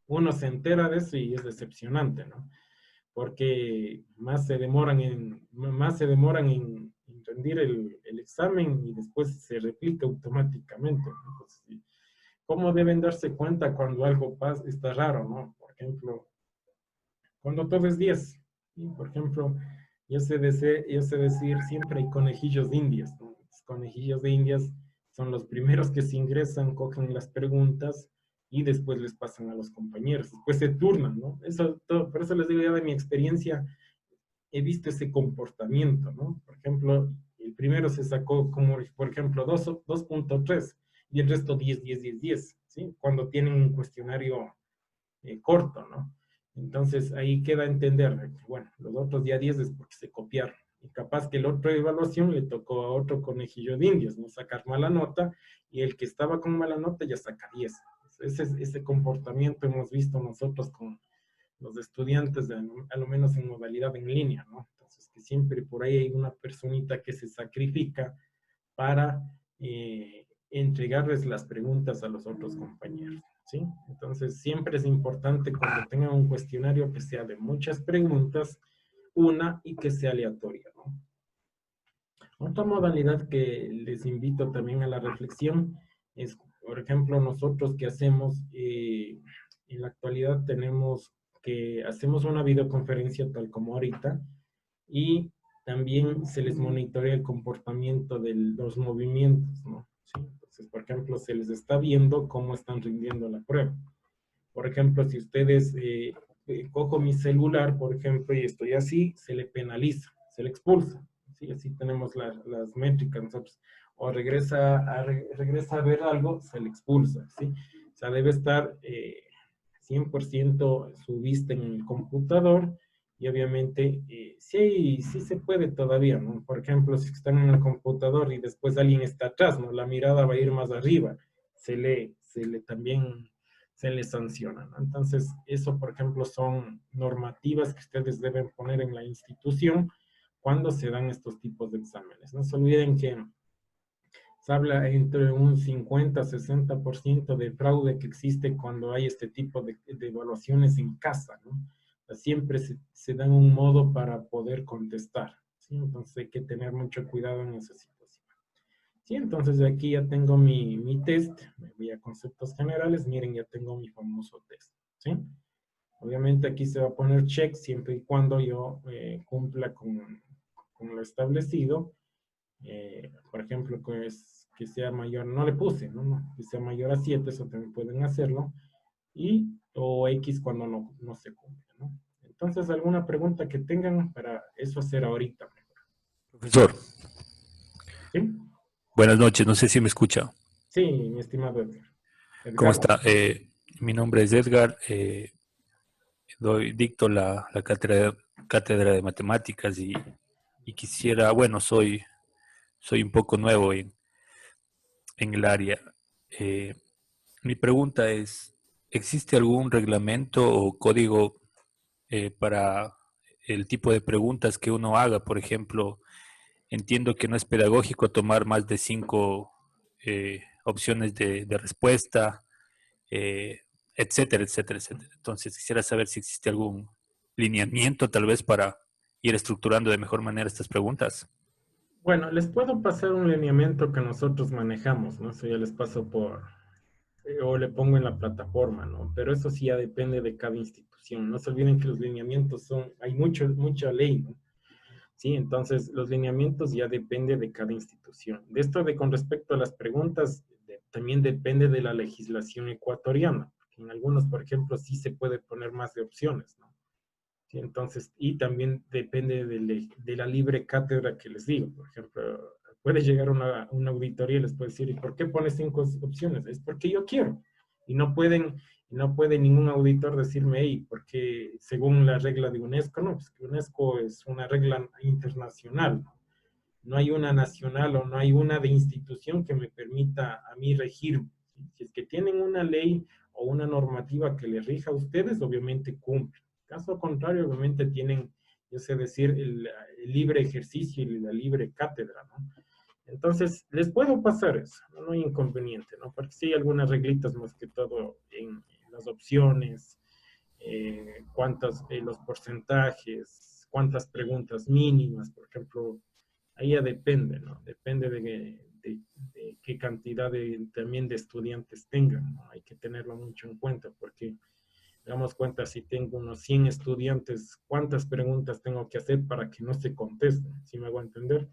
uno se entera de eso y es decepcionante, ¿no? Porque más se demoran en rendir el examen y después se replica automáticamente, ¿no? Entonces, ¿cómo deben darse cuenta cuando algo pasa, está raro, ¿no? Por ejemplo, cuando todo es 10, ¿sí? Por ejemplo, yo sé decir, siempre hay conejillos de indias, ¿no? Los conejillos de indias son los primeros que se ingresan, cogen las preguntas y después les pasan a los compañeros, después se turnan, ¿no? Por eso les digo ya de mi experiencia, he visto ese comportamiento, ¿no? Por ejemplo, el primero se sacó como, por ejemplo, 2.3 y el resto 10, 10, 10, 10, ¿sí? Cuando tienen un cuestionario corto, ¿no? Entonces ahí queda entender que, bueno, los otros ya 10 es porque se copiaron. Y capaz que el otro evaluación le tocó a otro conejillo de indias, ¿no? Sacar mala nota y el que estaba con mala nota ya saca 10. Ese comportamiento hemos visto nosotros con los estudiantes, a lo menos en modalidad en línea, ¿no? Entonces, que siempre por ahí hay una personita que se sacrifica para entregarles las preguntas a los otros compañeros, ¿sí? Entonces, siempre es importante cuando tengan un cuestionario que sea de muchas preguntas, una y que sea aleatoria, ¿no? Otra modalidad que les invito también a la reflexión es, por ejemplo, nosotros que hacemos, en la actualidad tenemos que hacemos una videoconferencia tal como ahorita y también se les monitorea el comportamiento de los movimientos, ¿no? ¿Sí? Entonces, por ejemplo, se les está viendo cómo están rindiendo la prueba. Por ejemplo, si ustedes, cojo mi celular, por ejemplo, y estoy así, se le penaliza, se le expulsa. ¿Sí? Así tenemos las métricas nosotros. O regresa a ver algo, se le expulsa. ¿Sí? O sea, debe estar 100% su vista en el computador y obviamente sí, sí se puede todavía, ¿no? Por ejemplo, si están en el computador y después alguien está atrás, ¿no? La mirada va a ir más arriba, también se le sanciona, ¿no? Entonces, eso, por ejemplo, son normativas que ustedes deben poner en la institución cuando se dan estos tipos de exámenes. No se olviden que se habla entre un 50-60% de fraude que existe cuando hay este tipo de evaluaciones en casa, ¿no? Siempre se dan un modo para poder contestar, ¿sí? Entonces hay que tener mucho cuidado en esa situación. Sí, entonces de aquí ya tengo mi test, me voy a conceptos generales, miren, ya tengo mi famoso test, ¿sí? Obviamente aquí se va a poner check siempre y cuando yo cumpla con lo establecido. Por ejemplo, que sea mayor, no le puse, ¿no? Que sea mayor a 7, eso también pueden hacerlo, o X cuando no se cumple, ¿no? Entonces, ¿alguna pregunta que tengan para eso hacer ahorita? Profesor, ¿Sí? buenas noches, no sé si me escucha. Sí, mi estimado Edgar. ¿Cómo Edgardo. está? Mi nombre es Edgar, dicto la cátedra de matemáticas y quisiera, bueno, soy un poco nuevo en el área. Eh, Mi pregunta es, ¿existe algún reglamento o código para el tipo de preguntas que uno haga? Por ejemplo, entiendo que no es pedagógico tomar más de 5 opciones de respuesta, etcétera, etcétera, etcétera. Entonces, quisiera saber si existe algún lineamiento tal vez para ir estructurando de mejor manera estas preguntas. Bueno, les puedo pasar un lineamiento que nosotros manejamos, ¿no? Eso ya les paso o le pongo en la plataforma, ¿no? Pero eso sí ya depende de cada institución. No se olviden que los lineamientos hay mucha ley, ¿no? Sí, entonces los lineamientos ya depende de cada institución. De esto con respecto a las preguntas, también depende de la legislación ecuatoriana. En algunos, por ejemplo, sí se puede poner más de opciones, ¿no? Sí, entonces, y también depende de la libre cátedra que les digo. Por ejemplo, puede llegar una auditoría y les puede decir, ¿y por qué pones 5 opciones? Es porque yo quiero. Y no puede ningún auditor decirme, hey, porque según la regla de UNESCO, no, pues que UNESCO es una regla internacional. No hay una nacional o no hay una de institución que me permita a mí regir. Si es que tienen una ley o una normativa que les rija a ustedes, obviamente cumplen. Caso contrario, obviamente tienen, yo sé decir, el libre ejercicio y la libre cátedra, ¿no? Entonces, les puedo pasar eso, no hay inconveniente, ¿no? Porque sí hay algunas reglitas más que todo en las opciones, los porcentajes, cuántas preguntas mínimas, por ejemplo, ahí ya depende, ¿no? Depende de qué cantidad también de estudiantes tengan, ¿no? Hay que tenerlo mucho en cuenta porque damos cuenta si tengo unos 100 estudiantes, cuántas preguntas tengo que hacer para que no se contesten, ¿sí me hago entender?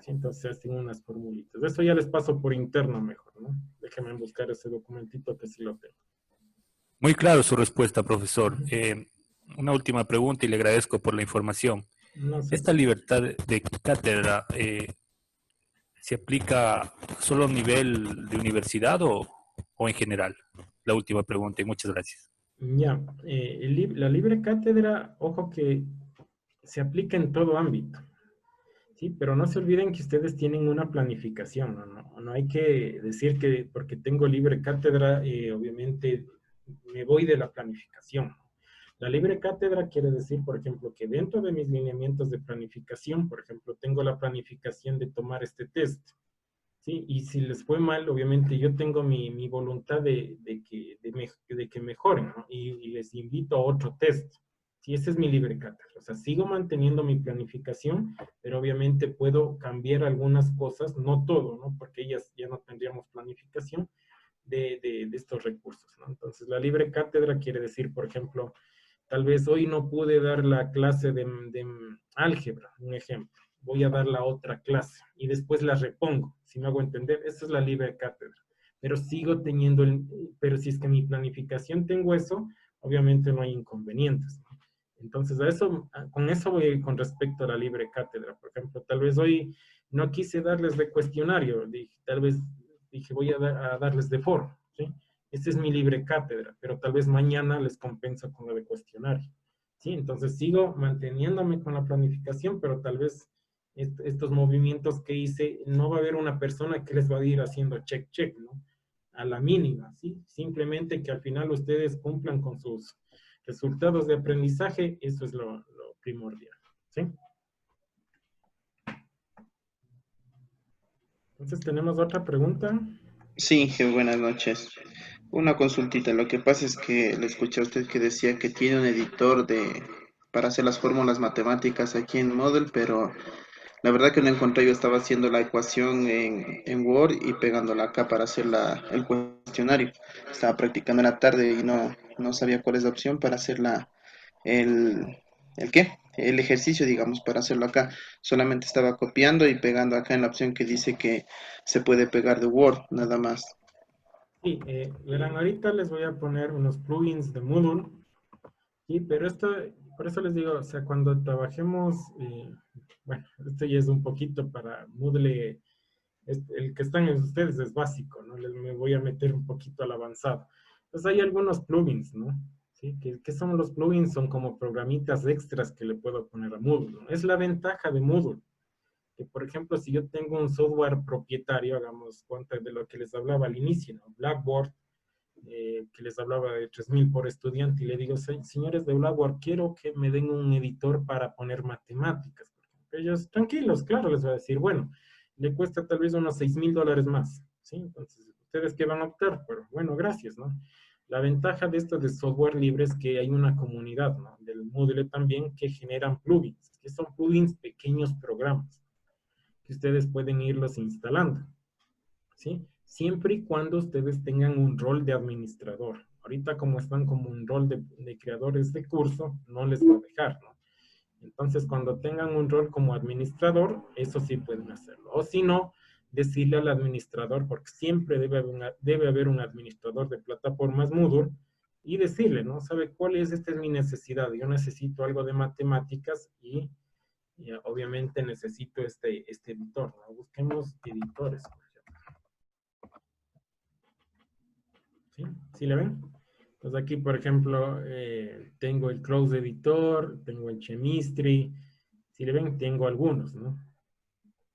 Sí, entonces hacen unas formulitas. Eso ya les paso por interno mejor, ¿no? Déjenme buscar ese documentito que sí lo tengo. Muy claro su respuesta, profesor. Una última pregunta y le agradezco por la información. No sé. ¿Esta libertad de cátedra se aplica solo a nivel de universidad o en general? La última pregunta y muchas gracias. Ya, la libre cátedra, ojo que se aplica en todo ámbito. Sí, pero no se olviden que ustedes tienen una planificación, no hay que decir que porque tengo libre cátedra, obviamente me voy de la planificación. La libre cátedra quiere decir, por ejemplo, que dentro de mis lineamientos de planificación, por ejemplo, tengo la planificación de tomar este test, ¿sí? Y si les fue mal, obviamente yo tengo mi voluntad de que mejoren, ¿no? Y les invito a otro test. Sí, ese es mi libre cátedra. O sea, sigo manteniendo mi planificación, pero obviamente puedo cambiar algunas cosas, no todo, ¿no? Porque ellas ya no tendríamos planificación de estos recursos, ¿no? Entonces, la libre cátedra quiere decir, por ejemplo, Tal vez hoy no pude dar la clase de álgebra, un ejemplo. Voy a dar la otra clase y después la repongo, si me hago entender. Esa es la libre cátedra. Pero sigo teniendo, pero si es que en mi planificación tengo eso, obviamente no hay inconvenientes, ¿no? Entonces, con eso voy con respecto a la libre cátedra. Por ejemplo, tal vez hoy no quise darles de cuestionario, tal vez dije voy a darles de foro, ¿sí? Esta es mi libre cátedra, pero tal vez mañana les compenso con lo de cuestionario, ¿sí? Entonces sigo manteniéndome con la planificación, pero tal vez estos movimientos que hice, no va a haber una persona que les va a ir haciendo check, check, ¿no? A la mínima, ¿sí? Simplemente que al final ustedes cumplan con sus resultados de aprendizaje, eso es lo primordial, ¿sí? Entonces, ¿tenemos otra pregunta? Sí, buenas noches. Una consultita. Lo que pasa es que le escuché a usted que decía que tiene un editor para hacer las fórmulas matemáticas aquí en Moodle, pero la verdad que no encontré. Yo estaba haciendo la ecuación en Word y pegándola acá para hacer el cuestionario. Estaba practicando en la tarde y no sabía cuál es la opción para hacer el, ¿el qué? El ejercicio, digamos, para hacerlo acá. Solamente estaba copiando y pegando acá en la opción que dice que se puede pegar de Word, nada más. Sí, verán, ahorita les voy a poner unos plugins de Moodle, ¿sí? Pero esto, por eso les digo, o sea, cuando trabajemos, bueno, esto ya es un poquito para Moodle, el que están en ustedes es básico, ¿no? Me voy a meter un poquito al avanzado. Entonces hay algunos plugins, ¿no? ¿Sí? ¿Qué son los plugins? Son como programitas extras que le puedo poner a Moodle, ¿no? Es la ventaja de Moodle. Que, por ejemplo, si yo tengo un software propietario, hagamos cuenta de lo que les hablaba al inicio, ¿no? Blackboard, que les hablaba de 3.000 por estudiante, y le digo, señores de Blackboard, quiero que me den un editor para poner matemáticas. Ellos, tranquilos, claro, les va a decir, bueno, le cuesta tal vez unos $6.000 más, ¿sí? Entonces, ¿ustedes qué van a optar? Pero bueno, gracias, ¿no? La ventaja de esto de software libre es que hay una comunidad, ¿no? Del Moodle también que generan plugins, que son plugins pequeños programas que ustedes pueden irlos instalando, ¿sí? Siempre y cuando ustedes tengan un rol de administrador. Ahorita como están como un rol de creadores de curso, no les va a dejar, ¿no? Entonces, cuando tengan un rol como administrador, eso sí pueden hacerlo. O si no, decirle al administrador, porque siempre debe haber un administrador de plataformas Moodle, y decirle, ¿no? ¿Sabe cuál es? Esta es mi necesidad. Yo necesito algo de matemáticas y obviamente necesito este editor, ¿no? Busquemos editores, por ejemplo. ¿Sí? ¿Sí le ven? Entonces aquí, por ejemplo, tengo el Close Editor, tengo el Chemistry. ¿Sí le ven? Tengo algunos, ¿no?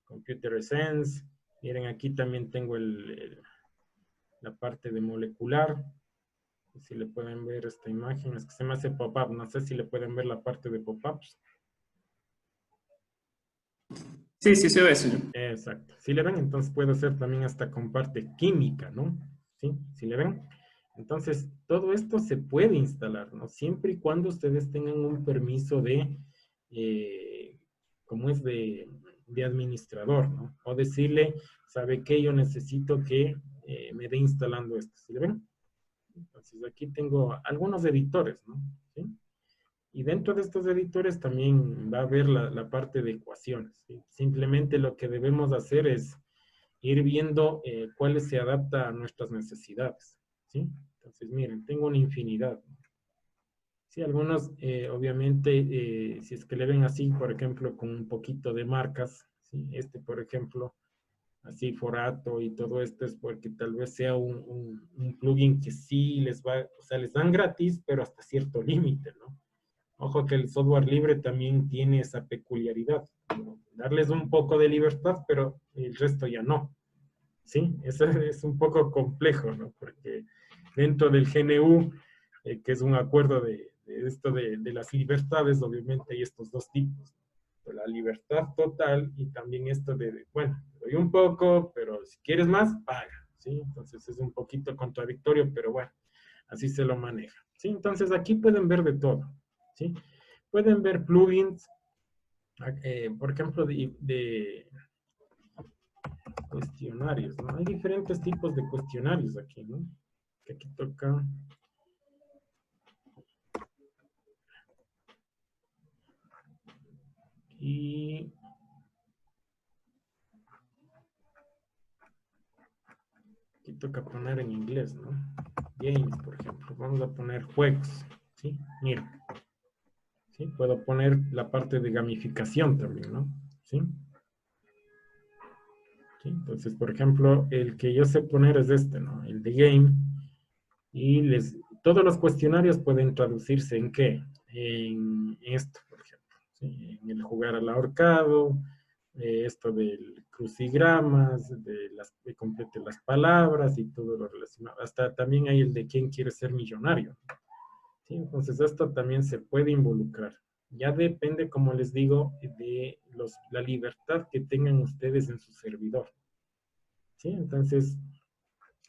Computer Sense. Miren, aquí también tengo la parte de molecular. Si le pueden ver esta imagen, es que se me hace pop-up. No sé si le pueden ver la parte de pop-ups. Sí, sí se ve, señor. Exacto. Si le ven, entonces puedo hacer también hasta con parte química, ¿no? ¿Sí? Si le ven. Entonces, todo esto se puede instalar, ¿no? Siempre y cuando ustedes tengan un permiso como es de administrador, ¿no? O decirle, ¿sabe qué? Yo necesito que me dé instalando esto. ¿Sí le ven? Entonces, aquí tengo algunos editores, ¿no? ¿Sí? Y dentro de estos editores también va a haber la parte de ecuaciones, ¿sí? Simplemente lo que debemos hacer es ir viendo cuáles se adapta a nuestras necesidades, ¿sí? Entonces, miren, tengo una infinidad. Sí, algunos, obviamente, si es que le ven así, por ejemplo, con un poquito de marcas, ¿sí? Este, por ejemplo, así Forato y todo esto es porque tal vez sea un plugin que sí les va, o sea, les dan gratis, pero hasta cierto límite, ¿no? Ojo que el software libre también tiene esa peculiaridad, ¿no? Darles un poco de libertad, pero el resto ya no. Sí, eso es un poco complejo, ¿no? Porque dentro del GNU, que es un acuerdo de esto de las libertades, obviamente hay estos dos tipos, ¿no? La libertad total y también esto bueno, te doy un poco, pero si quieres más, paga, ¿sí? Entonces es un poquito contradictorio, pero bueno, así se lo maneja, ¿sí? Entonces aquí pueden ver de todo, ¿sí? Pueden ver plugins, por ejemplo, de cuestionarios, ¿no? Hay diferentes tipos de cuestionarios aquí, ¿no? Que aquí toca. Y aquí toca poner en inglés, ¿no? Games, por ejemplo. Vamos a poner juegos, ¿sí? Mira. ¿Sí? Puedo poner la parte de gamificación también, ¿no? ¿Sí? ¿Sí? Entonces, por ejemplo, el que yo sé poner es este, ¿no? El de game. Y todos los cuestionarios pueden traducirse en ¿qué? En esto, por ejemplo. ¿Sí? En el jugar al ahorcado, esto del crucigramas, de complete las palabras y todo lo relacionado. Hasta también hay el de quién quiere ser millonario. ¿Sí? Entonces esto también se puede involucrar. Ya depende, como les digo, de la libertad que tengan ustedes en su servidor. ¿Sí? Entonces,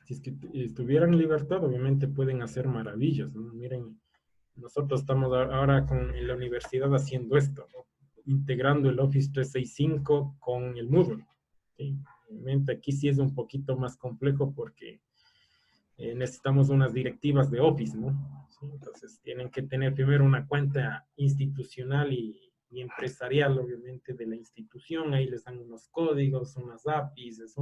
si es que tuvieran libertad, obviamente pueden hacer maravillas, ¿no? Miren, nosotros estamos ahora en la universidad haciendo esto, ¿no? Integrando el Office 365 con el Moodle. ¿Sí? Obviamente aquí sí es un poquito más complejo porque necesitamos unas directivas de Office, ¿no? ¿Sí? Entonces tienen que tener primero una cuenta institucional y empresarial, obviamente, de la institución. Ahí les dan unos códigos, unas APIs, es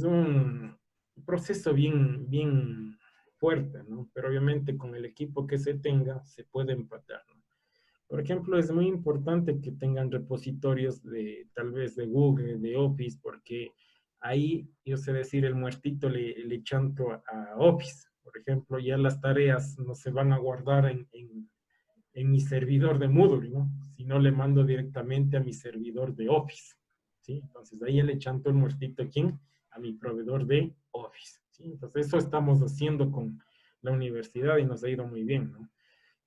un proceso bien, bien fuerte, ¿no? Pero obviamente con el equipo que se tenga, se puede empatar, ¿no? Por ejemplo, es muy importante que tengan repositorios tal vez de Google, de Office, porque ahí, yo sé decir, el muertito le chanto a Office. Por ejemplo, ya las tareas no se van a guardar en mi servidor de Moodle, ¿no? Sino le mando directamente a mi servidor de Office, ¿sí? Entonces, ahí le chanto el muertito, ¿a quién? A mi proveedor de Office, ¿sí? Entonces, eso estamos haciendo con la universidad y nos ha ido muy bien, ¿no?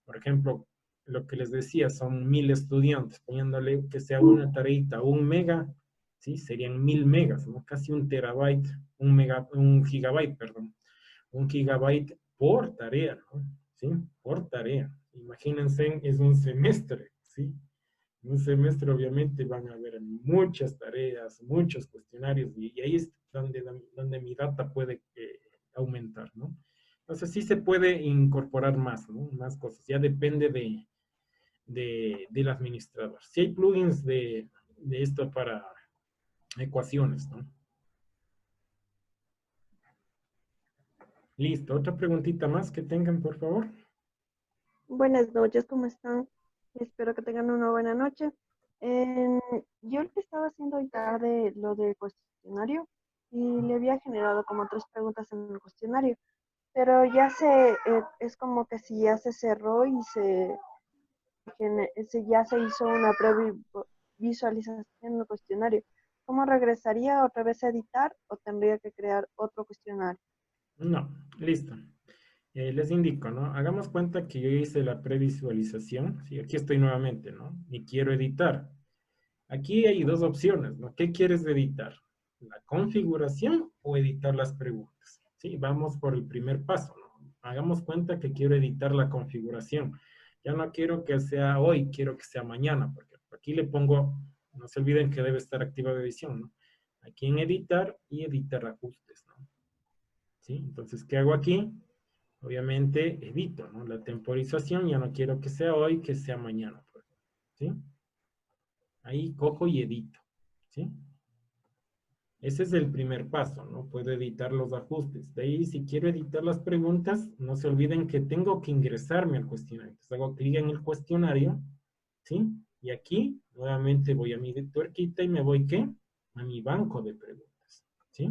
Por ejemplo, lo que les decía, son 1000 estudiantes, poniéndole que sea una tareita, 1 mega, ¿sí? Serían 1000 megas, ¿no? Casi 1 terabyte, 1 gigabyte, perdón. 1 gigabyte por tarea, ¿no? ¿Sí? Por tarea. Imagínense, es un semestre, ¿sí? En un semestre obviamente van a haber muchas tareas, muchos cuestionarios, y ahí es donde mi data puede aumentar, ¿no? Entonces sí se puede incorporar más, ¿no? Más cosas. Ya depende del administrador. Si hay plugins de esto para ecuaciones, ¿no? Listo. Otra preguntita más que tengan, por favor. Buenas noches, ¿cómo están? Espero que tengan una buena noche. En- yo lo que estaba haciendo ya de lo del cuestionario y le había generado como 3 preguntas en el cuestionario, pero es como que si ya se cerró y ya se hizo una visualización en el cuestionario. ¿Cómo regresaría otra vez a editar o tendría que crear otro cuestionario? No, listo. Les indico, ¿no? Hagamos cuenta que yo hice la previsualización. Sí, aquí estoy nuevamente, ¿no? Y quiero editar. Aquí hay dos opciones, ¿no? ¿Qué quieres editar? ¿La configuración o editar las preguntas? Sí, vamos por el primer paso, ¿no? Hagamos cuenta que quiero editar la configuración. Ya no quiero que sea hoy, quiero que sea mañana, porque aquí le pongo, no se olviden que debe estar activada edición, ¿no? Aquí en editar y editar ajustes, ¿no? ¿Sí? Entonces, ¿qué hago aquí? Obviamente edito, ¿no? La temporización, ya no quiero que sea hoy, que sea mañana, por ejemplo, ¿sí? Ahí cojo y edito, ¿sí? Ese es el primer paso, ¿no? Puedo editar los ajustes. De ahí, si quiero editar las preguntas, no se olviden que tengo que ingresarme al cuestionario. Entonces hago clic en el cuestionario, ¿sí? Y aquí, nuevamente voy a mi tuerquita y me voy, ¿qué? A mi banco de preguntas, ¿sí?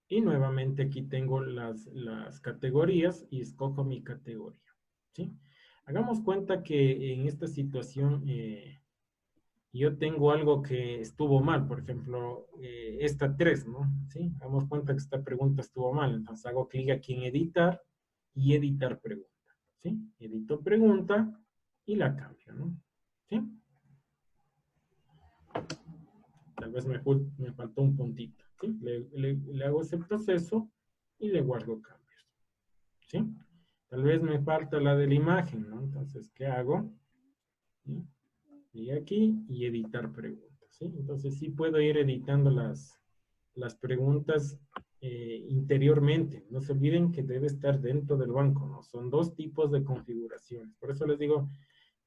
Y nuevamente aquí tengo las categorías y escojo mi categoría, ¿sí? Hagamos cuenta que en esta situación yo tengo algo que estuvo mal, por ejemplo, esta 3, ¿no? ¿Sí? Hagamos cuenta que esta pregunta estuvo mal, entonces hago clic aquí en editar y editar pregunta, ¿sí? Edito pregunta y la cambio, ¿no? ¿Sí? Tal vez me faltó un puntito, ¿sí? Le hago ese proceso y le guardo cambios, ¿sí? Tal vez me falta la de la imagen, ¿no? Entonces, ¿qué hago? ¿Sí? Y aquí y editar preguntas, ¿sí? Entonces sí puedo ir editando las preguntas interiormente. No se olviden que debe estar dentro del banco, ¿no? Son dos tipos de configuraciones. Por eso les digo,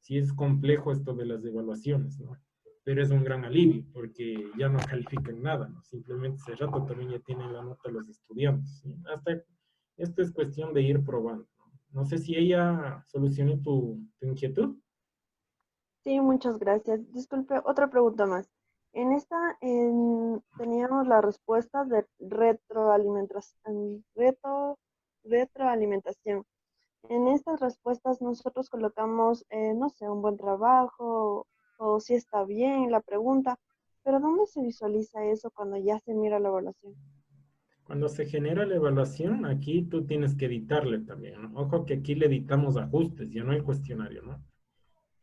sí es complejo esto de las evaluaciones, ¿no? Pero es un gran alivio, porque ya no califican nada, ¿no? Simplemente ese rato también ya tienen la nota los estudiantes, ¿sí? Hasta esto es cuestión de ir probando, ¿no? No sé si ella solucionó tu inquietud. Sí, muchas gracias. Disculpe, otra pregunta más. En esta teníamos las respuestas de retroalimentación. En estas respuestas nosotros colocamos, no sé, un buen trabajo o si está bien la pregunta, pero ¿dónde se visualiza eso cuando ya se mira la evaluación? Cuando se genera la evaluación, aquí tú tienes que editarle también, ¿no? Ojo que aquí le editamos ajustes, ya no el cuestionario, ¿no?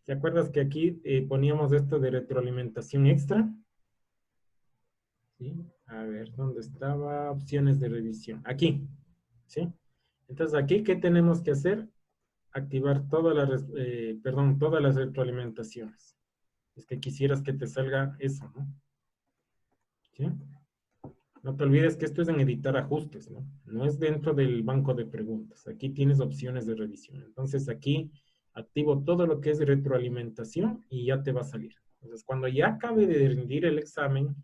¿Te acuerdas que aquí poníamos esto de retroalimentación extra? ¿Sí? A ver, ¿dónde estaba? Opciones de revisión. Aquí, ¿sí? Entonces, aquí, ¿qué tenemos que hacer? Activar todas las retroalimentaciones. Es que quisieras que te salga eso, ¿no? ¿Sí? No te olvides que esto es en editar ajustes, ¿no? No es dentro del banco de preguntas. Aquí tienes opciones de revisión. Entonces, aquí activo todo lo que es retroalimentación y ya te va a salir. Entonces, cuando ya acabe de rendir el examen,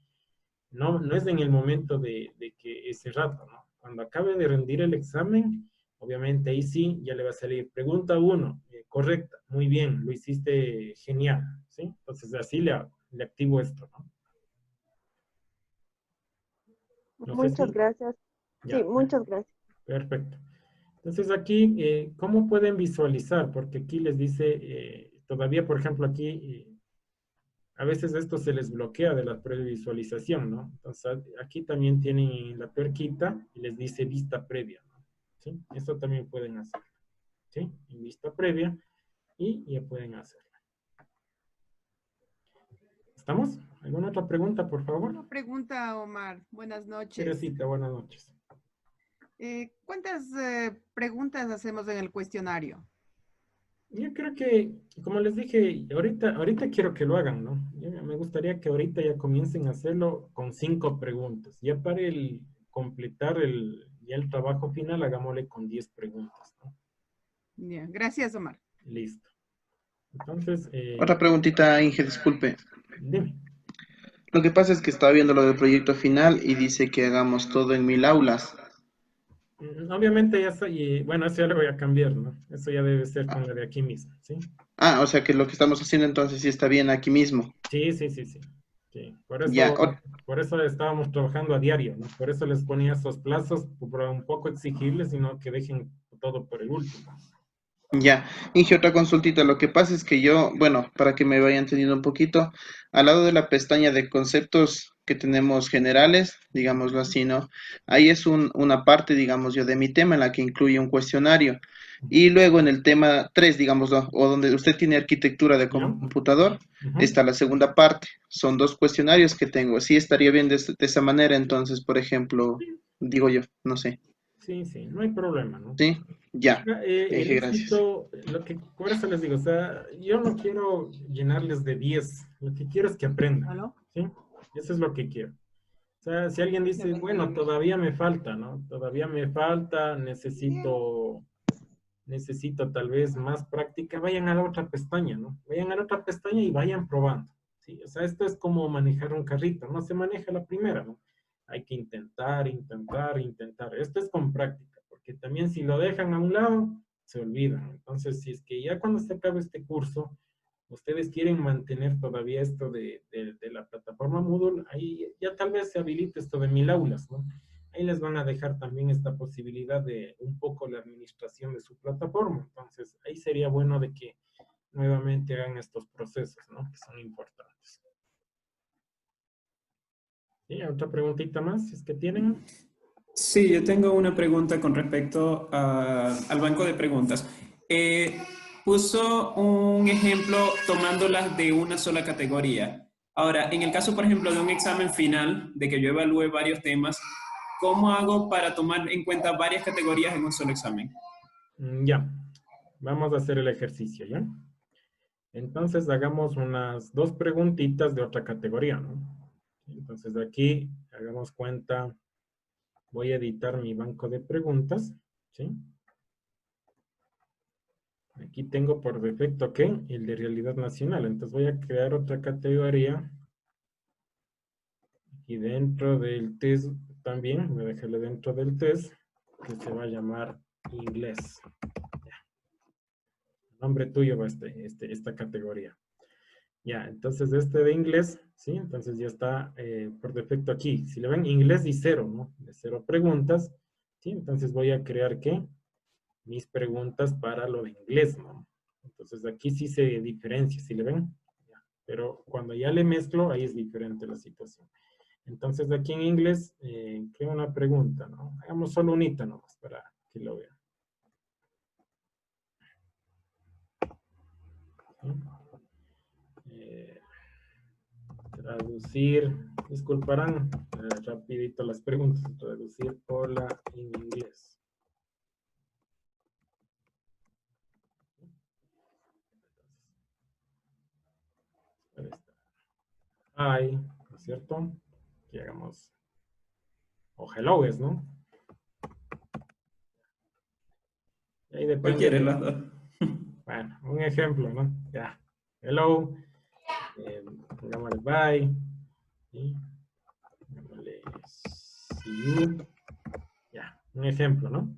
no es en el momento de que ese rato, ¿no? Cuando acabe de rendir el examen, obviamente ahí sí, ya le va a salir pregunta 1, correcta, muy bien, lo hiciste genial, ¿sí? Entonces así le activo esto, ¿no? No sé Muchas si, gracias. Sí, ya, muchas gracias. perfecto. Entonces aquí, ¿cómo pueden visualizar? Porque aquí les dice, todavía, por ejemplo, aquí a veces esto se les bloquea de la previsualización, ¿no? Entonces aquí también tienen la tuerquita y les dice vista previa, ¿no? ¿Sí? Esto también pueden hacer, ¿sí? En vista previa y ya pueden hacerlo. ¿Estamos? ¿Alguna otra pregunta, por favor? Una pregunta, Omar. Buenas noches. Teresita, buenas noches. ¿Cuántas preguntas hacemos en el cuestionario? Yo creo que, como les dije, ahorita quiero que lo hagan, ¿no? Me gustaría que ahorita ya comiencen a hacerlo con 5 preguntas. Ya para completar ya el trabajo final, hagámosle con 10 preguntas, ¿no? Bien, gracias, Omar. Listo. Entonces, Otra preguntita, Inge, disculpe. dime. Lo que pasa es que estaba viendo lo del proyecto final y dice que hagamos todo en 1000 aulas. Obviamente ya soy, bueno, eso ya lo voy a cambiar, ¿no? Eso ya debe ser con la de aquí mismo, ¿sí? Ah, o sea que lo que estamos haciendo entonces sí está bien aquí mismo. Sí, sí, sí, sí. Sí. Ya, Por eso estábamos trabajando a diario, ¿no? Por eso les ponía esos plazos, para un poco exigirles, sino que dejen todo por el último. ya. Inge, otra consultita. Lo que pasa es que yo, bueno, para que me vayan entendiendo un poquito, al lado de la pestaña de conceptos que tenemos generales, digámoslo así, ¿no? Ahí es una parte, digamos yo, de mi tema en la que incluye un cuestionario. Y luego en el tema 3, digámoslo, o donde usted tiene arquitectura de ¿Ya? computador, Ujú. está la segunda parte. Son 2 cuestionarios que tengo. Sí estaría bien de esa manera, entonces, por ejemplo, digo yo, no sé. Sí, sí, no hay problema, ¿no? ¿Sí? Ya. Acá, el Inge, gracias. éxito, por eso les digo, o sea, yo no quiero llenarles de 10, lo que quiero es que aprendan, ¿Aló? ¿sí? Eso es lo que quiero. O sea, si alguien dice, bueno, todavía me falta, ¿no? Todavía me falta, necesito tal vez más práctica, vayan a la otra pestaña, ¿no? Vayan a la otra pestaña y vayan probando, ¿sí? O sea, esto es como manejar un carrito, no se maneja la primera, ¿no? Hay que intentar, intentar, intentar. Esto es con práctica, porque también si lo dejan a un lado, se olvidan. Entonces, si es que ya cuando se acabe este curso, ustedes quieren mantener todavía esto de la plataforma Moodle, ahí ya tal vez se habilite esto de 1000 aulas, ¿no? Ahí les van a dejar también esta posibilidad de un poco la administración de su plataforma. Entonces, ahí sería bueno de que nuevamente hagan estos procesos, ¿no? Que son importantes. ¿Sí? ¿Otra preguntita más? Si es que tienen. Sí, yo tengo una pregunta con respecto al banco de preguntas. Puso un ejemplo tomándolas de una sola categoría. Ahora, en el caso, por ejemplo, de un examen final, de que yo evalúe varios temas, ¿cómo hago para tomar en cuenta varias categorías en un solo examen? Ya, vamos a hacer el ejercicio, ¿ya? Entonces, hagamos unas 2 preguntitas de otra categoría, ¿no? Entonces, aquí, hagamos cuenta, voy a editar mi banco de preguntas, ¿sí? Aquí tengo por defecto, ¿qué? El de realidad nacional. Entonces voy a crear otra categoría. Y dentro del test también, voy a dejarle dentro del test, que se va a llamar inglés. El nombre tuyo va esta categoría. Ya, entonces este de inglés, ¿sí? Entonces ya está por defecto aquí. Si le ven, inglés y cero, ¿no? De 0 preguntas, ¿sí? Entonces voy a crear, ¿qué? Mis preguntas para lo de inglés, ¿no? Entonces aquí sí se diferencia, ¿sí le ven? Ya. Pero cuando ya le mezclo, ahí es diferente la situación. Entonces aquí en inglés, creo una pregunta, ¿no? Hagamos solo unita nomás para que lo vean. ¿Sí? Traducir, disculparán, rapidito las preguntas. Traducir hola en inglés. Ahí está. Hi, ¿no es cierto? Que hagamos, o hello es, ¿no? Y ahí depende. Cualquiera de las dos. Bueno, un ejemplo, ¿no? Ya. Hello. Pongámosle bye. ¿Sí? Pongámosle see you. Ya, un ejemplo, ¿no?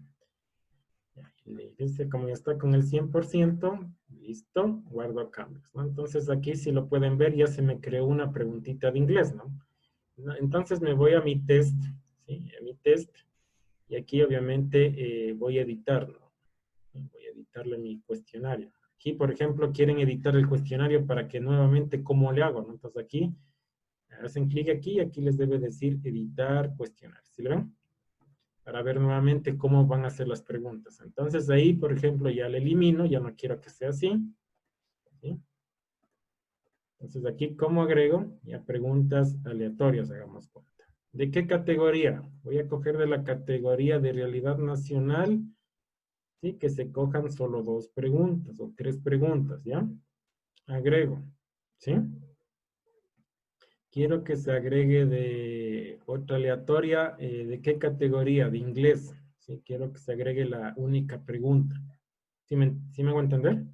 Ya, y le dice, como ya está con el 100%, listo, guardo cambios, ¿no? Entonces aquí, si lo pueden ver, ya se me creó una preguntita de inglés, ¿no? Entonces me voy a mi test, ¿sí? A mi test, y aquí obviamente voy a editar, ¿no? Voy a editarle mi cuestionario. Aquí, por ejemplo, quieren editar el cuestionario para que nuevamente, ¿cómo le hago? ¿No? Entonces aquí, hacen clic aquí y aquí les debe decir editar cuestionario. ¿Sí lo ven? Para ver nuevamente cómo van a ser las preguntas. Entonces ahí, por ejemplo, ya le elimino, ya no quiero que sea así. ¿Sí? Entonces aquí, ¿cómo agrego? Ya preguntas aleatorias, hagamos cuenta. ¿De qué categoría? Voy a coger de la categoría de realidad nacional. ¿Sí? Que se cojan solo 2 preguntas o 3 preguntas, ¿ya? Agrego, ¿sí? Quiero que se agregue de otra aleatoria, ¿de qué categoría? De inglés, ¿sí? Quiero que se agregue la única pregunta. ¿Sí me hago entender?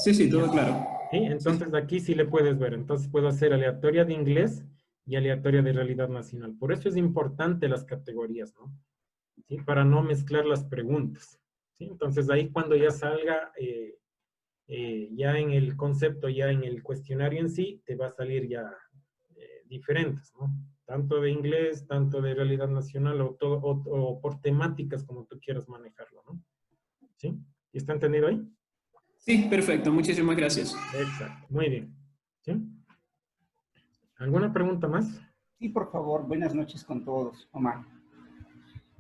Sí, sí, todo claro. ¿Sí? Entonces aquí sí le puedes ver. Entonces puedo hacer aleatoria de inglés y aleatoria de realidad nacional. Por eso es importante las categorías, ¿no? ¿Sí? Para no mezclar las preguntas. ¿Sí? Entonces ahí cuando ya salga, ya en el concepto, ya en el cuestionario en sí, te va a salir ya diferentes, ¿no? Tanto de inglés, tanto de realidad nacional o por temáticas como tú quieras manejarlo, ¿no? ¿Sí? ¿Y está entendido ahí? Sí, perfecto. Muchísimas gracias. Exacto, muy bien. ¿Sí? ¿Alguna pregunta más? Sí, por favor, buenas noches con todos, Omar.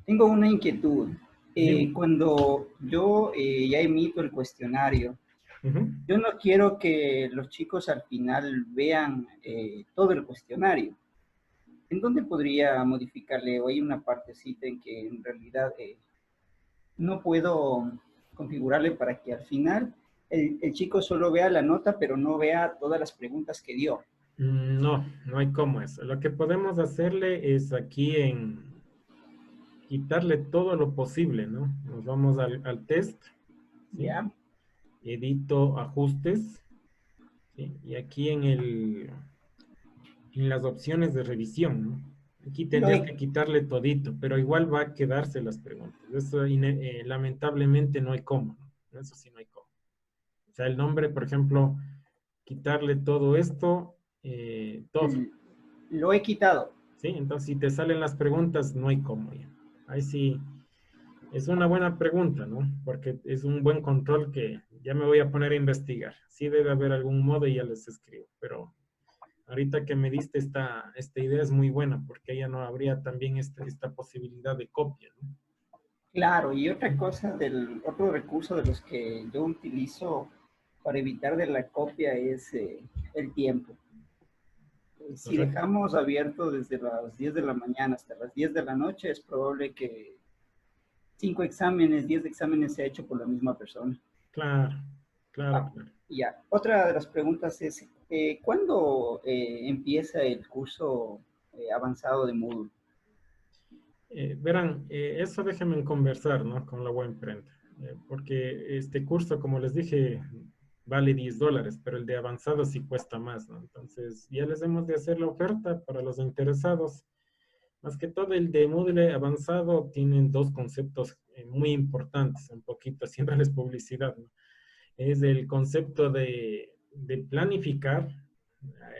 Tengo una inquietud. Dime. Cuando yo ya emito el cuestionario, yo no quiero que los chicos al final vean todo el cuestionario. ¿En dónde podría modificarle? O hay una partecita en que en realidad no puedo configurarle para que al final el chico solo vea la nota, pero no vea todas las preguntas que dio. No, no hay cómo eso. Lo que podemos hacerle es aquí en quitarle todo lo posible, ¿no? Nos vamos al test, ¿sí? ¿Ya? Edito ajustes, ¿sí? Y aquí en las opciones de revisión, ¿no? Aquí tendrías que quitarle todito, pero igual va a quedarse las preguntas. Eso lamentablemente no hay cómo, ¿no? Eso sí no hay cómo. O sea, el nombre, por ejemplo, quitarle todo esto, todo. Lo he quitado. Sí, entonces si te salen las preguntas, no hay cómo ya. Ahí sí, es una buena pregunta, ¿no? Porque es un buen control que ya me voy a poner a investigar. Sí debe haber algún modo y ya les escribo, pero ahorita que me diste esta idea es muy buena porque ya no habría también esta posibilidad de copia, ¿no? Claro, y otra cosa otro recurso de los que yo utilizo para evitar de la copia es el tiempo. Si Correcto. dejamos abierto desde las 10 de la mañana hasta las 10 de la noche, es probable que 5 exámenes, 10 exámenes se ha hecho por la misma persona. Claro, claro. Ya. Otra de las preguntas es, ¿cuándo empieza el curso avanzado de Moodle? Verán, eso déjenme conversar, ¿no? Con la web imprenta. porque este curso, como les dije, vale $10, pero el de avanzado sí cuesta más, ¿no? Entonces, ya les hemos de hacer la oferta para los interesados. Más que todo, el de Moodle avanzado tienen dos conceptos muy importantes, un poquito haciéndoles publicidad, ¿no? Es el concepto de planificar.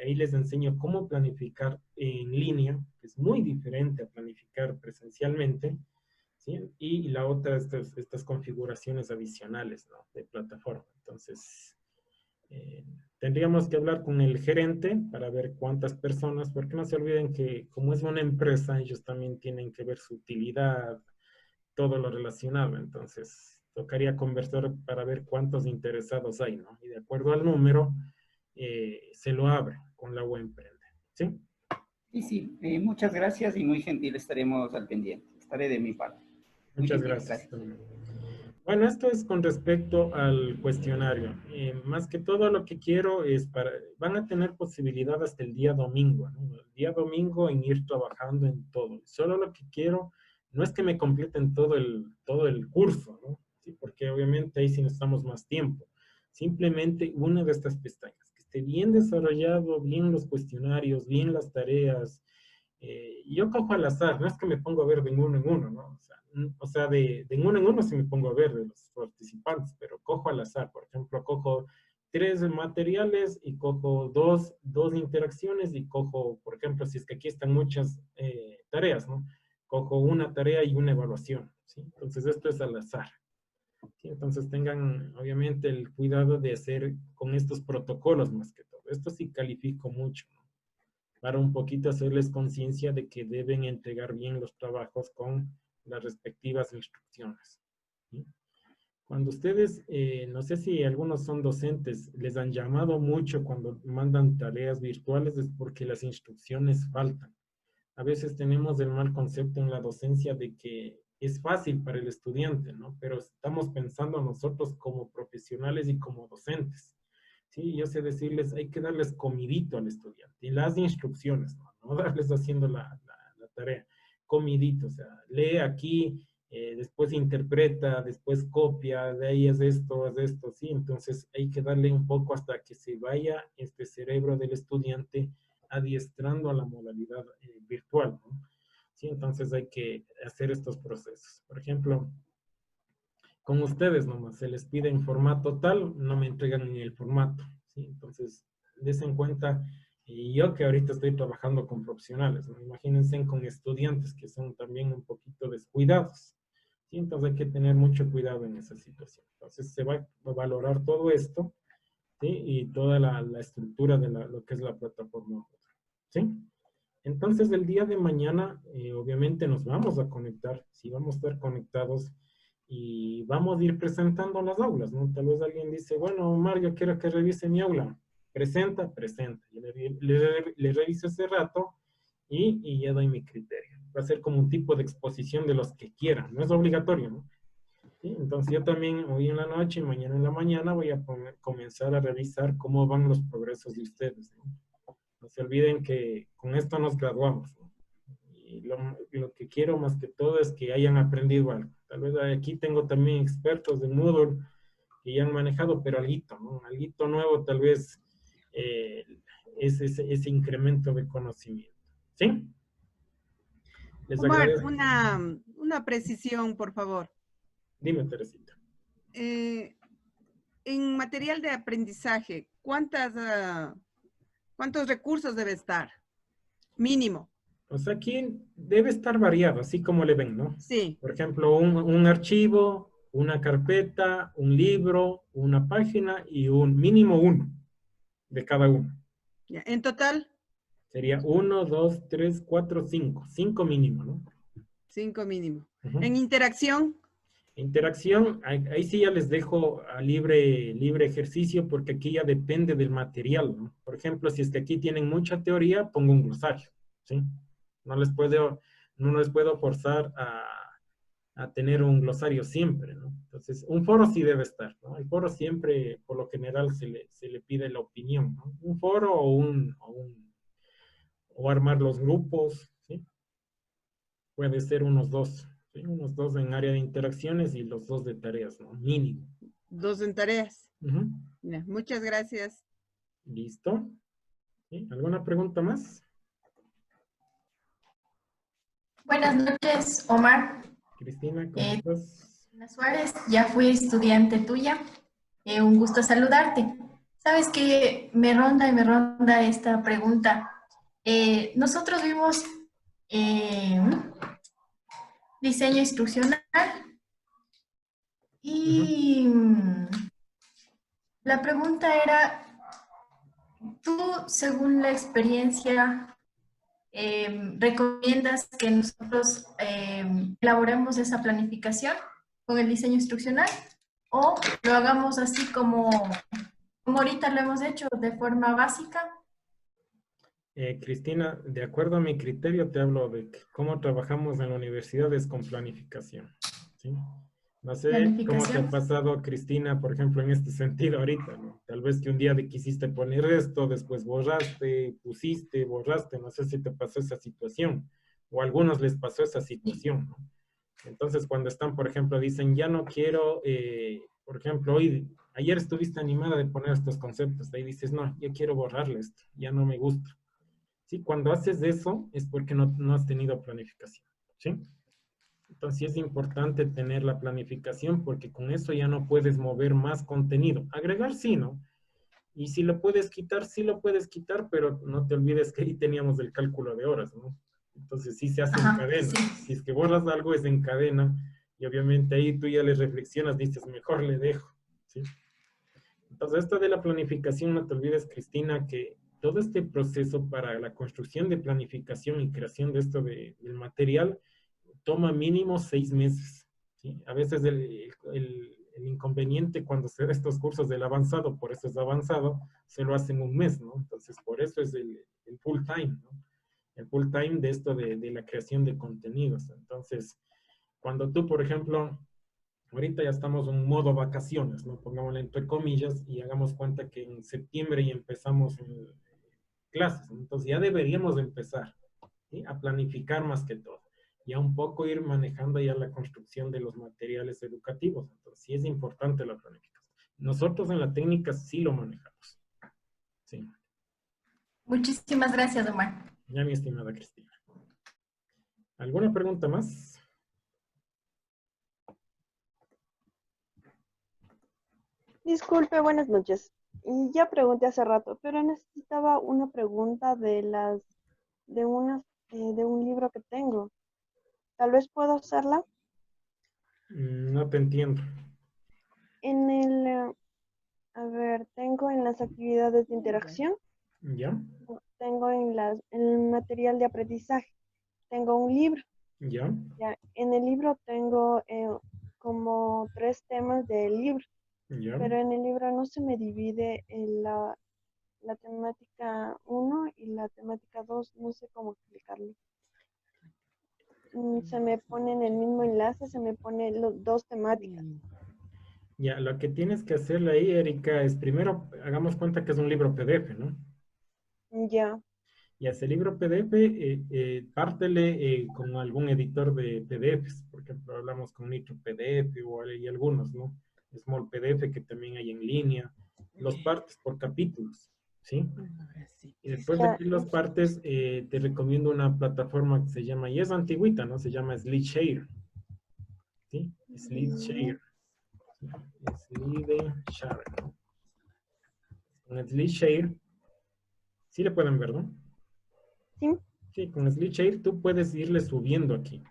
Ahí les enseño cómo planificar en línea, que es muy diferente a planificar presencialmente, ¿sí? Y la otra, estas configuraciones adicionales, ¿no? De plataforma. Entonces, tendríamos que hablar con el gerente para ver cuántas personas, porque no se olviden que como es una empresa, ellos también tienen que ver su utilidad, todo lo relacionado. Entonces, tocaría conversar para ver cuántos interesados hay, ¿no? Y de acuerdo al número, se lo abre con la web Emprende. ¿Sí? Sí, sí. Muchas gracias y muy gentil, estaremos al pendiente. Estaré de mi parte. Muchas gracias. Bueno, esto es con respecto al cuestionario. Más que todo lo que quiero es van a tener posibilidad hasta el día domingo, ¿no? El día domingo en ir trabajando en todo. Solo lo que quiero no es que me completen todo el curso, ¿no? Sí, porque obviamente ahí sí necesitamos más tiempo. Simplemente una de estas pestañas, que esté bien desarrollado, bien los cuestionarios, bien las tareas. Yo cojo al azar, no es que me pongo a ver de uno en uno, ¿no? O sea, de uno en uno sí me pongo a ver de los participantes, pero cojo al azar. Por ejemplo, cojo 3 materiales y cojo dos interacciones y cojo, por ejemplo, si es que aquí están muchas tareas, ¿no? Cojo una tarea y una evaluación, ¿sí? Entonces, esto es al azar. ¿Sí? Entonces, tengan, obviamente, el cuidado de hacer con estos protocolos más que todo. Esto sí califico mucho, ¿no? Para un poquito hacerles conciencia de que deben entregar bien los trabajos con las respectivas instrucciones. ¿Sí? Cuando ustedes, no sé si algunos son docentes, les han llamado mucho cuando mandan tareas virtuales, es porque las instrucciones faltan. A veces tenemos el mal concepto en la docencia de que es fácil para el estudiante, ¿no? Pero estamos pensando nosotros como profesionales y como docentes. Sí, yo sé decirles, hay que darles comidito al estudiante y las instrucciones, no, no darles haciendo la tarea, comidito, o sea, lee aquí, después interpreta, después copia, de ahí haz esto, sí, entonces hay que darle un poco hasta que se vaya este cerebro del estudiante adiestrando a la modalidad virtual, ¿no? Sí, entonces hay que hacer estos procesos. Por ejemplo, con ustedes nomás, se les pide en formato tal, no me entregan ni el formato, ¿sí? Entonces, des en cuenta, y yo que ahorita estoy trabajando con profesionales, ¿no? Imagínense con estudiantes que son también un poquito descuidados, ¿sí? Entonces hay que tener mucho cuidado en esa situación. Entonces se va a valorar todo esto, ¿sí? Y toda la estructura de lo que es la plataforma, ¿sí? Entonces, el día de mañana, obviamente nos vamos a conectar, sí vamos a estar conectados y vamos a ir presentando las aulas, ¿no? Tal vez alguien dice, bueno, Omar, yo quiero que revise mi aula. Presenta. Yo le reviso ese rato y ya doy mi criterio. Va a ser como un tipo de exposición de los que quieran, no es obligatorio, ¿no? ¿Sí? Entonces yo también hoy en la noche y mañana en la mañana voy a comenzar a revisar cómo van los progresos de ustedes, ¿no? No se olviden que con esto nos graduamos, ¿no? Y lo que quiero más que todo es que hayan aprendido algo. Tal vez aquí tengo también expertos de Moodle que ya han manejado, pero alguito, ¿no? Alguito nuevo tal vez es ese incremento de conocimiento. ¿Sí? Les Omar, agradezco. una precisión, por favor. Dime, Teresita. En material de aprendizaje, ¿cuántos recursos debe estar? Mínimo. Pues aquí debe estar variado, así como le ven, ¿no? Sí. Por ejemplo, un archivo, una carpeta, un libro, una página y un mínimo uno de cada uno. Ya. En total. Sería 1, 2, 3, 4, 5. 5 mínimo, ¿no? 5 mínimo. En interacción. Interacción, ahí sí ya les dejo a libre ejercicio porque aquí ya depende del material, ¿no? Por ejemplo, si es que aquí tienen mucha teoría, pongo un glosario, ¿sí? No les puedo forzar a tener un glosario siempre, ¿no? Entonces, un foro sí debe estar, ¿no? El foro siempre, por lo general, se le pide la opinión, ¿no? Un foro o armar los grupos, ¿sí? Puede ser unos 2, ¿sí? Unos 2 en área de interacciones y los 2 de tareas, ¿no? Mínimo. 2 en tareas. Ujú. Ya, muchas gracias. ¿Listo? ¿Sí? ¿Alguna pregunta más? Buenas noches, Omar. Cristina, ¿cómo estás? Cristina Suárez, ya fui estudiante tuya. Un gusto saludarte. Sabes que me ronda y me ronda esta pregunta. Nosotros vimos diseño instruccional y la pregunta era, tú, según la experiencia, ¿recomiendas que nosotros elaboremos esa planificación con el diseño instruccional o lo hagamos así como ahorita lo hemos hecho de forma básica? Cristina, de acuerdo a mi criterio, te hablo de cómo trabajamos en la universidad es con planificación, ¿sí? No sé cómo te ha Planificación. pasado, Cristina, por ejemplo, en este sentido ahorita, ¿no? Tal vez que un día quisiste poner esto, después borraste, pusiste, borraste, no sé si te pasó esa situación, o a algunos les pasó esa situación, ¿no? Entonces, cuando están, por ejemplo, dicen, ya no quiero, por ejemplo, ayer estuviste animada de poner estos conceptos, ahí dices, no, ya quiero borrarle esto, ya no me gusta. Sí, cuando haces eso es porque no has tenido planificación, ¿sí? Entonces sí es importante tener la planificación porque con eso ya no puedes mover más contenido. Agregar sí, ¿no? Y si lo puedes quitar, sí lo puedes quitar, pero no te olvides que ahí teníamos el cálculo de horas, ¿no? Entonces sí se hace en Ajá, cadena. sí. Si es que borras algo es en cadena y obviamente ahí tú ya le reflexionas, dices, mejor le dejo, ¿sí? Entonces, esto de la planificación, no te olvides, Cristina, que todo este proceso para la construcción de planificación y creación de esto del material toma mínimo 6 meses. ¿Sí? A veces el inconveniente cuando se da estos cursos del avanzado, por eso es avanzado, se lo hacen un mes, ¿no? Entonces, por eso es el full time, ¿no? El full time de esto de la creación de contenidos. Entonces, cuando tú, por ejemplo, ahorita ya estamos en modo vacaciones, ¿no? Pongámosle entre comillas y hagamos cuenta que en septiembre ya empezamos clases, ¿no? Entonces ya deberíamos empezar, ¿sí? A planificar más que todo y a un poco ir manejando ya la construcción de los materiales educativos. Entonces sí es importante la planificación. Nosotros en la técnica sí lo manejamos. Sí. Muchísimas gracias, Omar. Ya, mi estimada Cristina. ¿Alguna pregunta más? Disculpe, buenas noches. Y ya pregunté hace rato, pero necesitaba una pregunta de un libro que tengo. Tal vez puedo hacerla. No te entiendo. En a ver, tengo en las actividades de interacción, ¿Ya? tengo en el material de aprendizaje, tengo un libro. ¿Ya? Ya, en el libro tengo como 3 temas del libro, ¿Ya? pero en el libro no se me divide en la temática 1 y la temática 2, no sé cómo explicarlo. Se me pone en el mismo enlace, se me pone los 2 temáticas. Ya, lo que tienes que hacerle ahí, Erika, es primero, hagamos cuenta que es un libro PDF, ¿no? Ya, Y a ese libro PDF, pártele con algún editor de PDFs. Por ejemplo, hablamos con Nitro PDF o hay algunos, ¿no? Small PDF que también hay en línea. Los partes por capítulos, ¿sí? Y después de ya, que los partes, te recomiendo una plataforma que se llama, y es antigüita, ¿no? Se llama SlideShare, ¿sí? SlideShare. SlideShare, ¿no? Con SlideShare, sí le pueden ver, ¿no? sí, Sí, con SlideShare tú puedes irle subiendo aquí.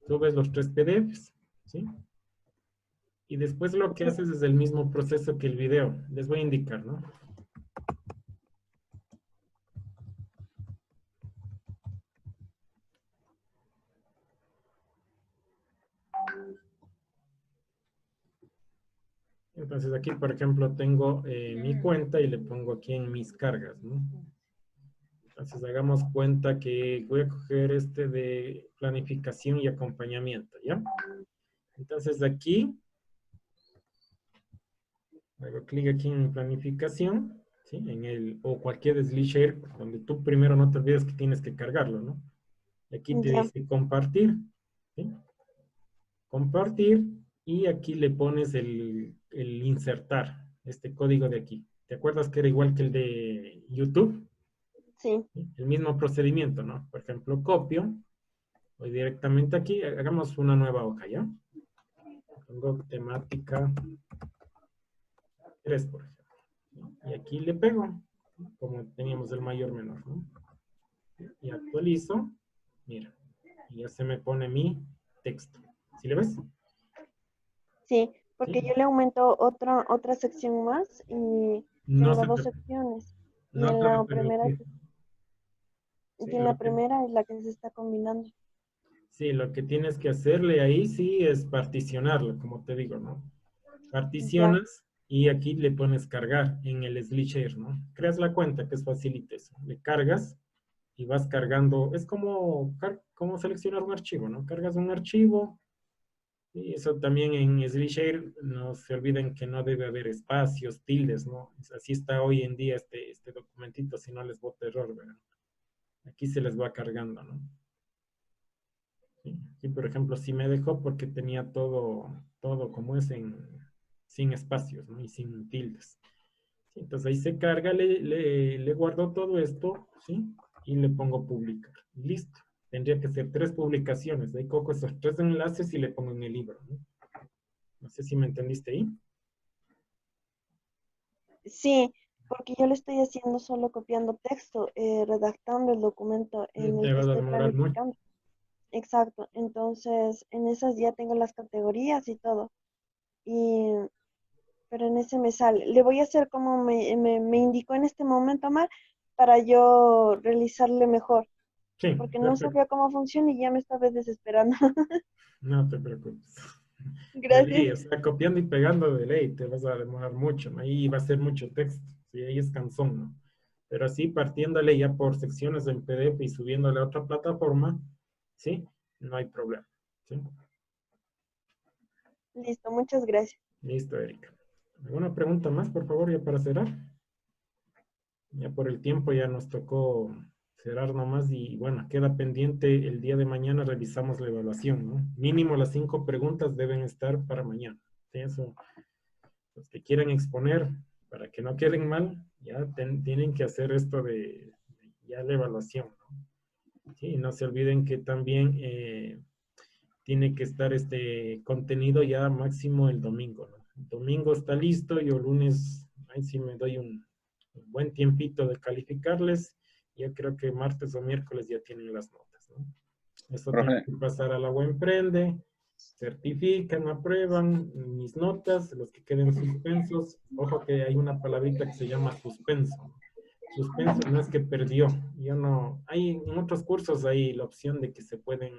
Subes los 3 PDFs, ¿sí? Y después lo que haces es el mismo proceso que el video. Les voy a indicar, ¿no? Entonces aquí, por ejemplo, tengo mi cuenta y le pongo aquí en mis cargas, ¿no? Entonces hagamos cuenta que voy a coger este de planificación y acompañamiento, ¿ya? Entonces aquí, hago clic aquí en planificación, ¿sí? O cualquier SlideShare, donde tú primero no te olvides que tienes que cargarlo, ¿no? Y aquí te ya, dice compartir, ¿sí? compartir, y aquí le pones el insertar, este código de aquí. ¿Te acuerdas que era igual que el de YouTube? Sí. El mismo procedimiento, ¿no? Por ejemplo, copio, voy directamente aquí, hagamos una nueva hoja, ¿ya? Pongo temática 3, por ejemplo. Y aquí le pego, como teníamos el mayor menor, ¿no? Y actualizo, mira, y ya se me pone mi texto. ¿Sí le ves? Sí, porque ¿Sí? yo le aumento otra sección más y No tengo se dos te, secciones. Y no en te va a la primera, permitir. Sí, y en la primera es la que se está combinando. sí, lo que tienes que hacerle ahí sí es particionarlo, como te digo, ¿no? Ya, Particionas y aquí le pones cargar en el SlideShare, ¿no? Creas la cuenta, que es facilito eso. Le cargas y vas cargando. Es como seleccionar un archivo, ¿no? Cargas un archivo y eso también en SlideShare, no se olviden que no debe haber espacios, tildes, ¿no? Así está hoy en día este documentito, si no les bota error, ¿verdad? Aquí se les va cargando, ¿no? Sí, aquí, por ejemplo, sí me dejó porque tenía todo como es sin espacios, ¿no? Y sin tildes. Sí, entonces ahí se carga, le guardo todo esto, ¿sí? Y le pongo publicar. Listo. Tendría que ser 3 publicaciones. De ahí cojo esos 3 enlaces y le pongo en el libro, ¿no? No sé si me entendiste ahí. sí, porque yo le estoy haciendo solo copiando texto, redactando el documento en el Te que vas a estoy demorar mucho. planificando. Exacto, entonces en esas ya tengo las categorías y todo. Y, pero en ese me sale. Le voy a hacer como me indicó en este momento, Mar, para yo realizarle mejor, Sí, porque no perfecto. sabía cómo funciona y ya me estaba desesperando. No te preocupes. De ley, Gracias. o sea, copiando y pegando de ley, te vas a demorar mucho, ¿no? Ahí va a ser mucho texto, sí, ahí es cansón, ¿no? Pero así partiéndole ya por secciones en PDF y subiéndole a otra plataforma, ¿sí? No hay problema, ¿sí? Listo, muchas gracias. Listo, Erika. ¿Alguna pregunta más, por favor, ya para cerrar? Ya por el tiempo ya nos tocó cerrar nomás y bueno, queda pendiente el día de mañana revisamos la evaluación, ¿no? Mínimo las 5 preguntas deben estar para mañana. ¿Sí? Eso, los que quieran exponer, para que no queden mal, ya tienen que hacer esto de ya la evaluación, ¿no? Sí, y no se olviden que también tiene que estar este contenido ya máximo el domingo, ¿no? El domingo está listo, yo lunes, ahí sí me doy un buen tiempito de calificarles. Yo creo que martes o miércoles ya tienen las notas, ¿no? Eso tiene Profe, que pasar a la Emprende, certifican, aprueban mis notas, los que queden suspensos. Ojo que hay una palabrita que se llama suspenso, ¿no? Suspenso no es que perdió. Yo no, hay en otros cursos hay la opción de que se pueden,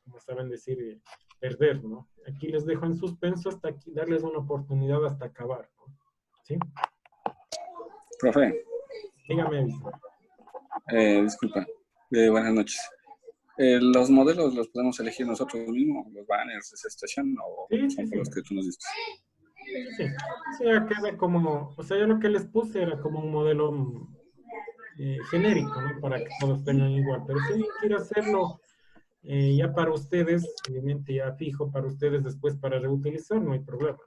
como saben decir, perder, ¿no? Aquí les dejo en suspenso hasta aquí, darles una oportunidad hasta acabar, ¿no? ¿Sí? profe, Dígame, disculpa, buenas noches. ¿Los modelos los podemos elegir nosotros mismos, los banners, esa situación, o sí, son sí, con sí. los que tú nos diste? Sí, sí, queda como, o sea, yo lo que les puse era como un modelo genérico, ¿no? Para que todos tengan igual. Pero si alguien quiere hacerlo ya para ustedes, obviamente ya fijo para ustedes después para reutilizar, no hay problema.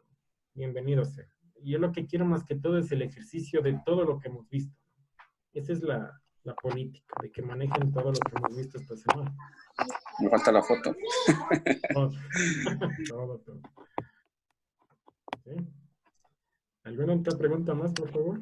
Bienvenido sea. Yo lo que quiero más que todo es el ejercicio de todo lo que hemos visto. Esa es la política, de que manejen todo lo que hemos visto esta semana. Me falta la foto. Todo, todo. ¿Sí? ¿Alguna otra pregunta más, por favor?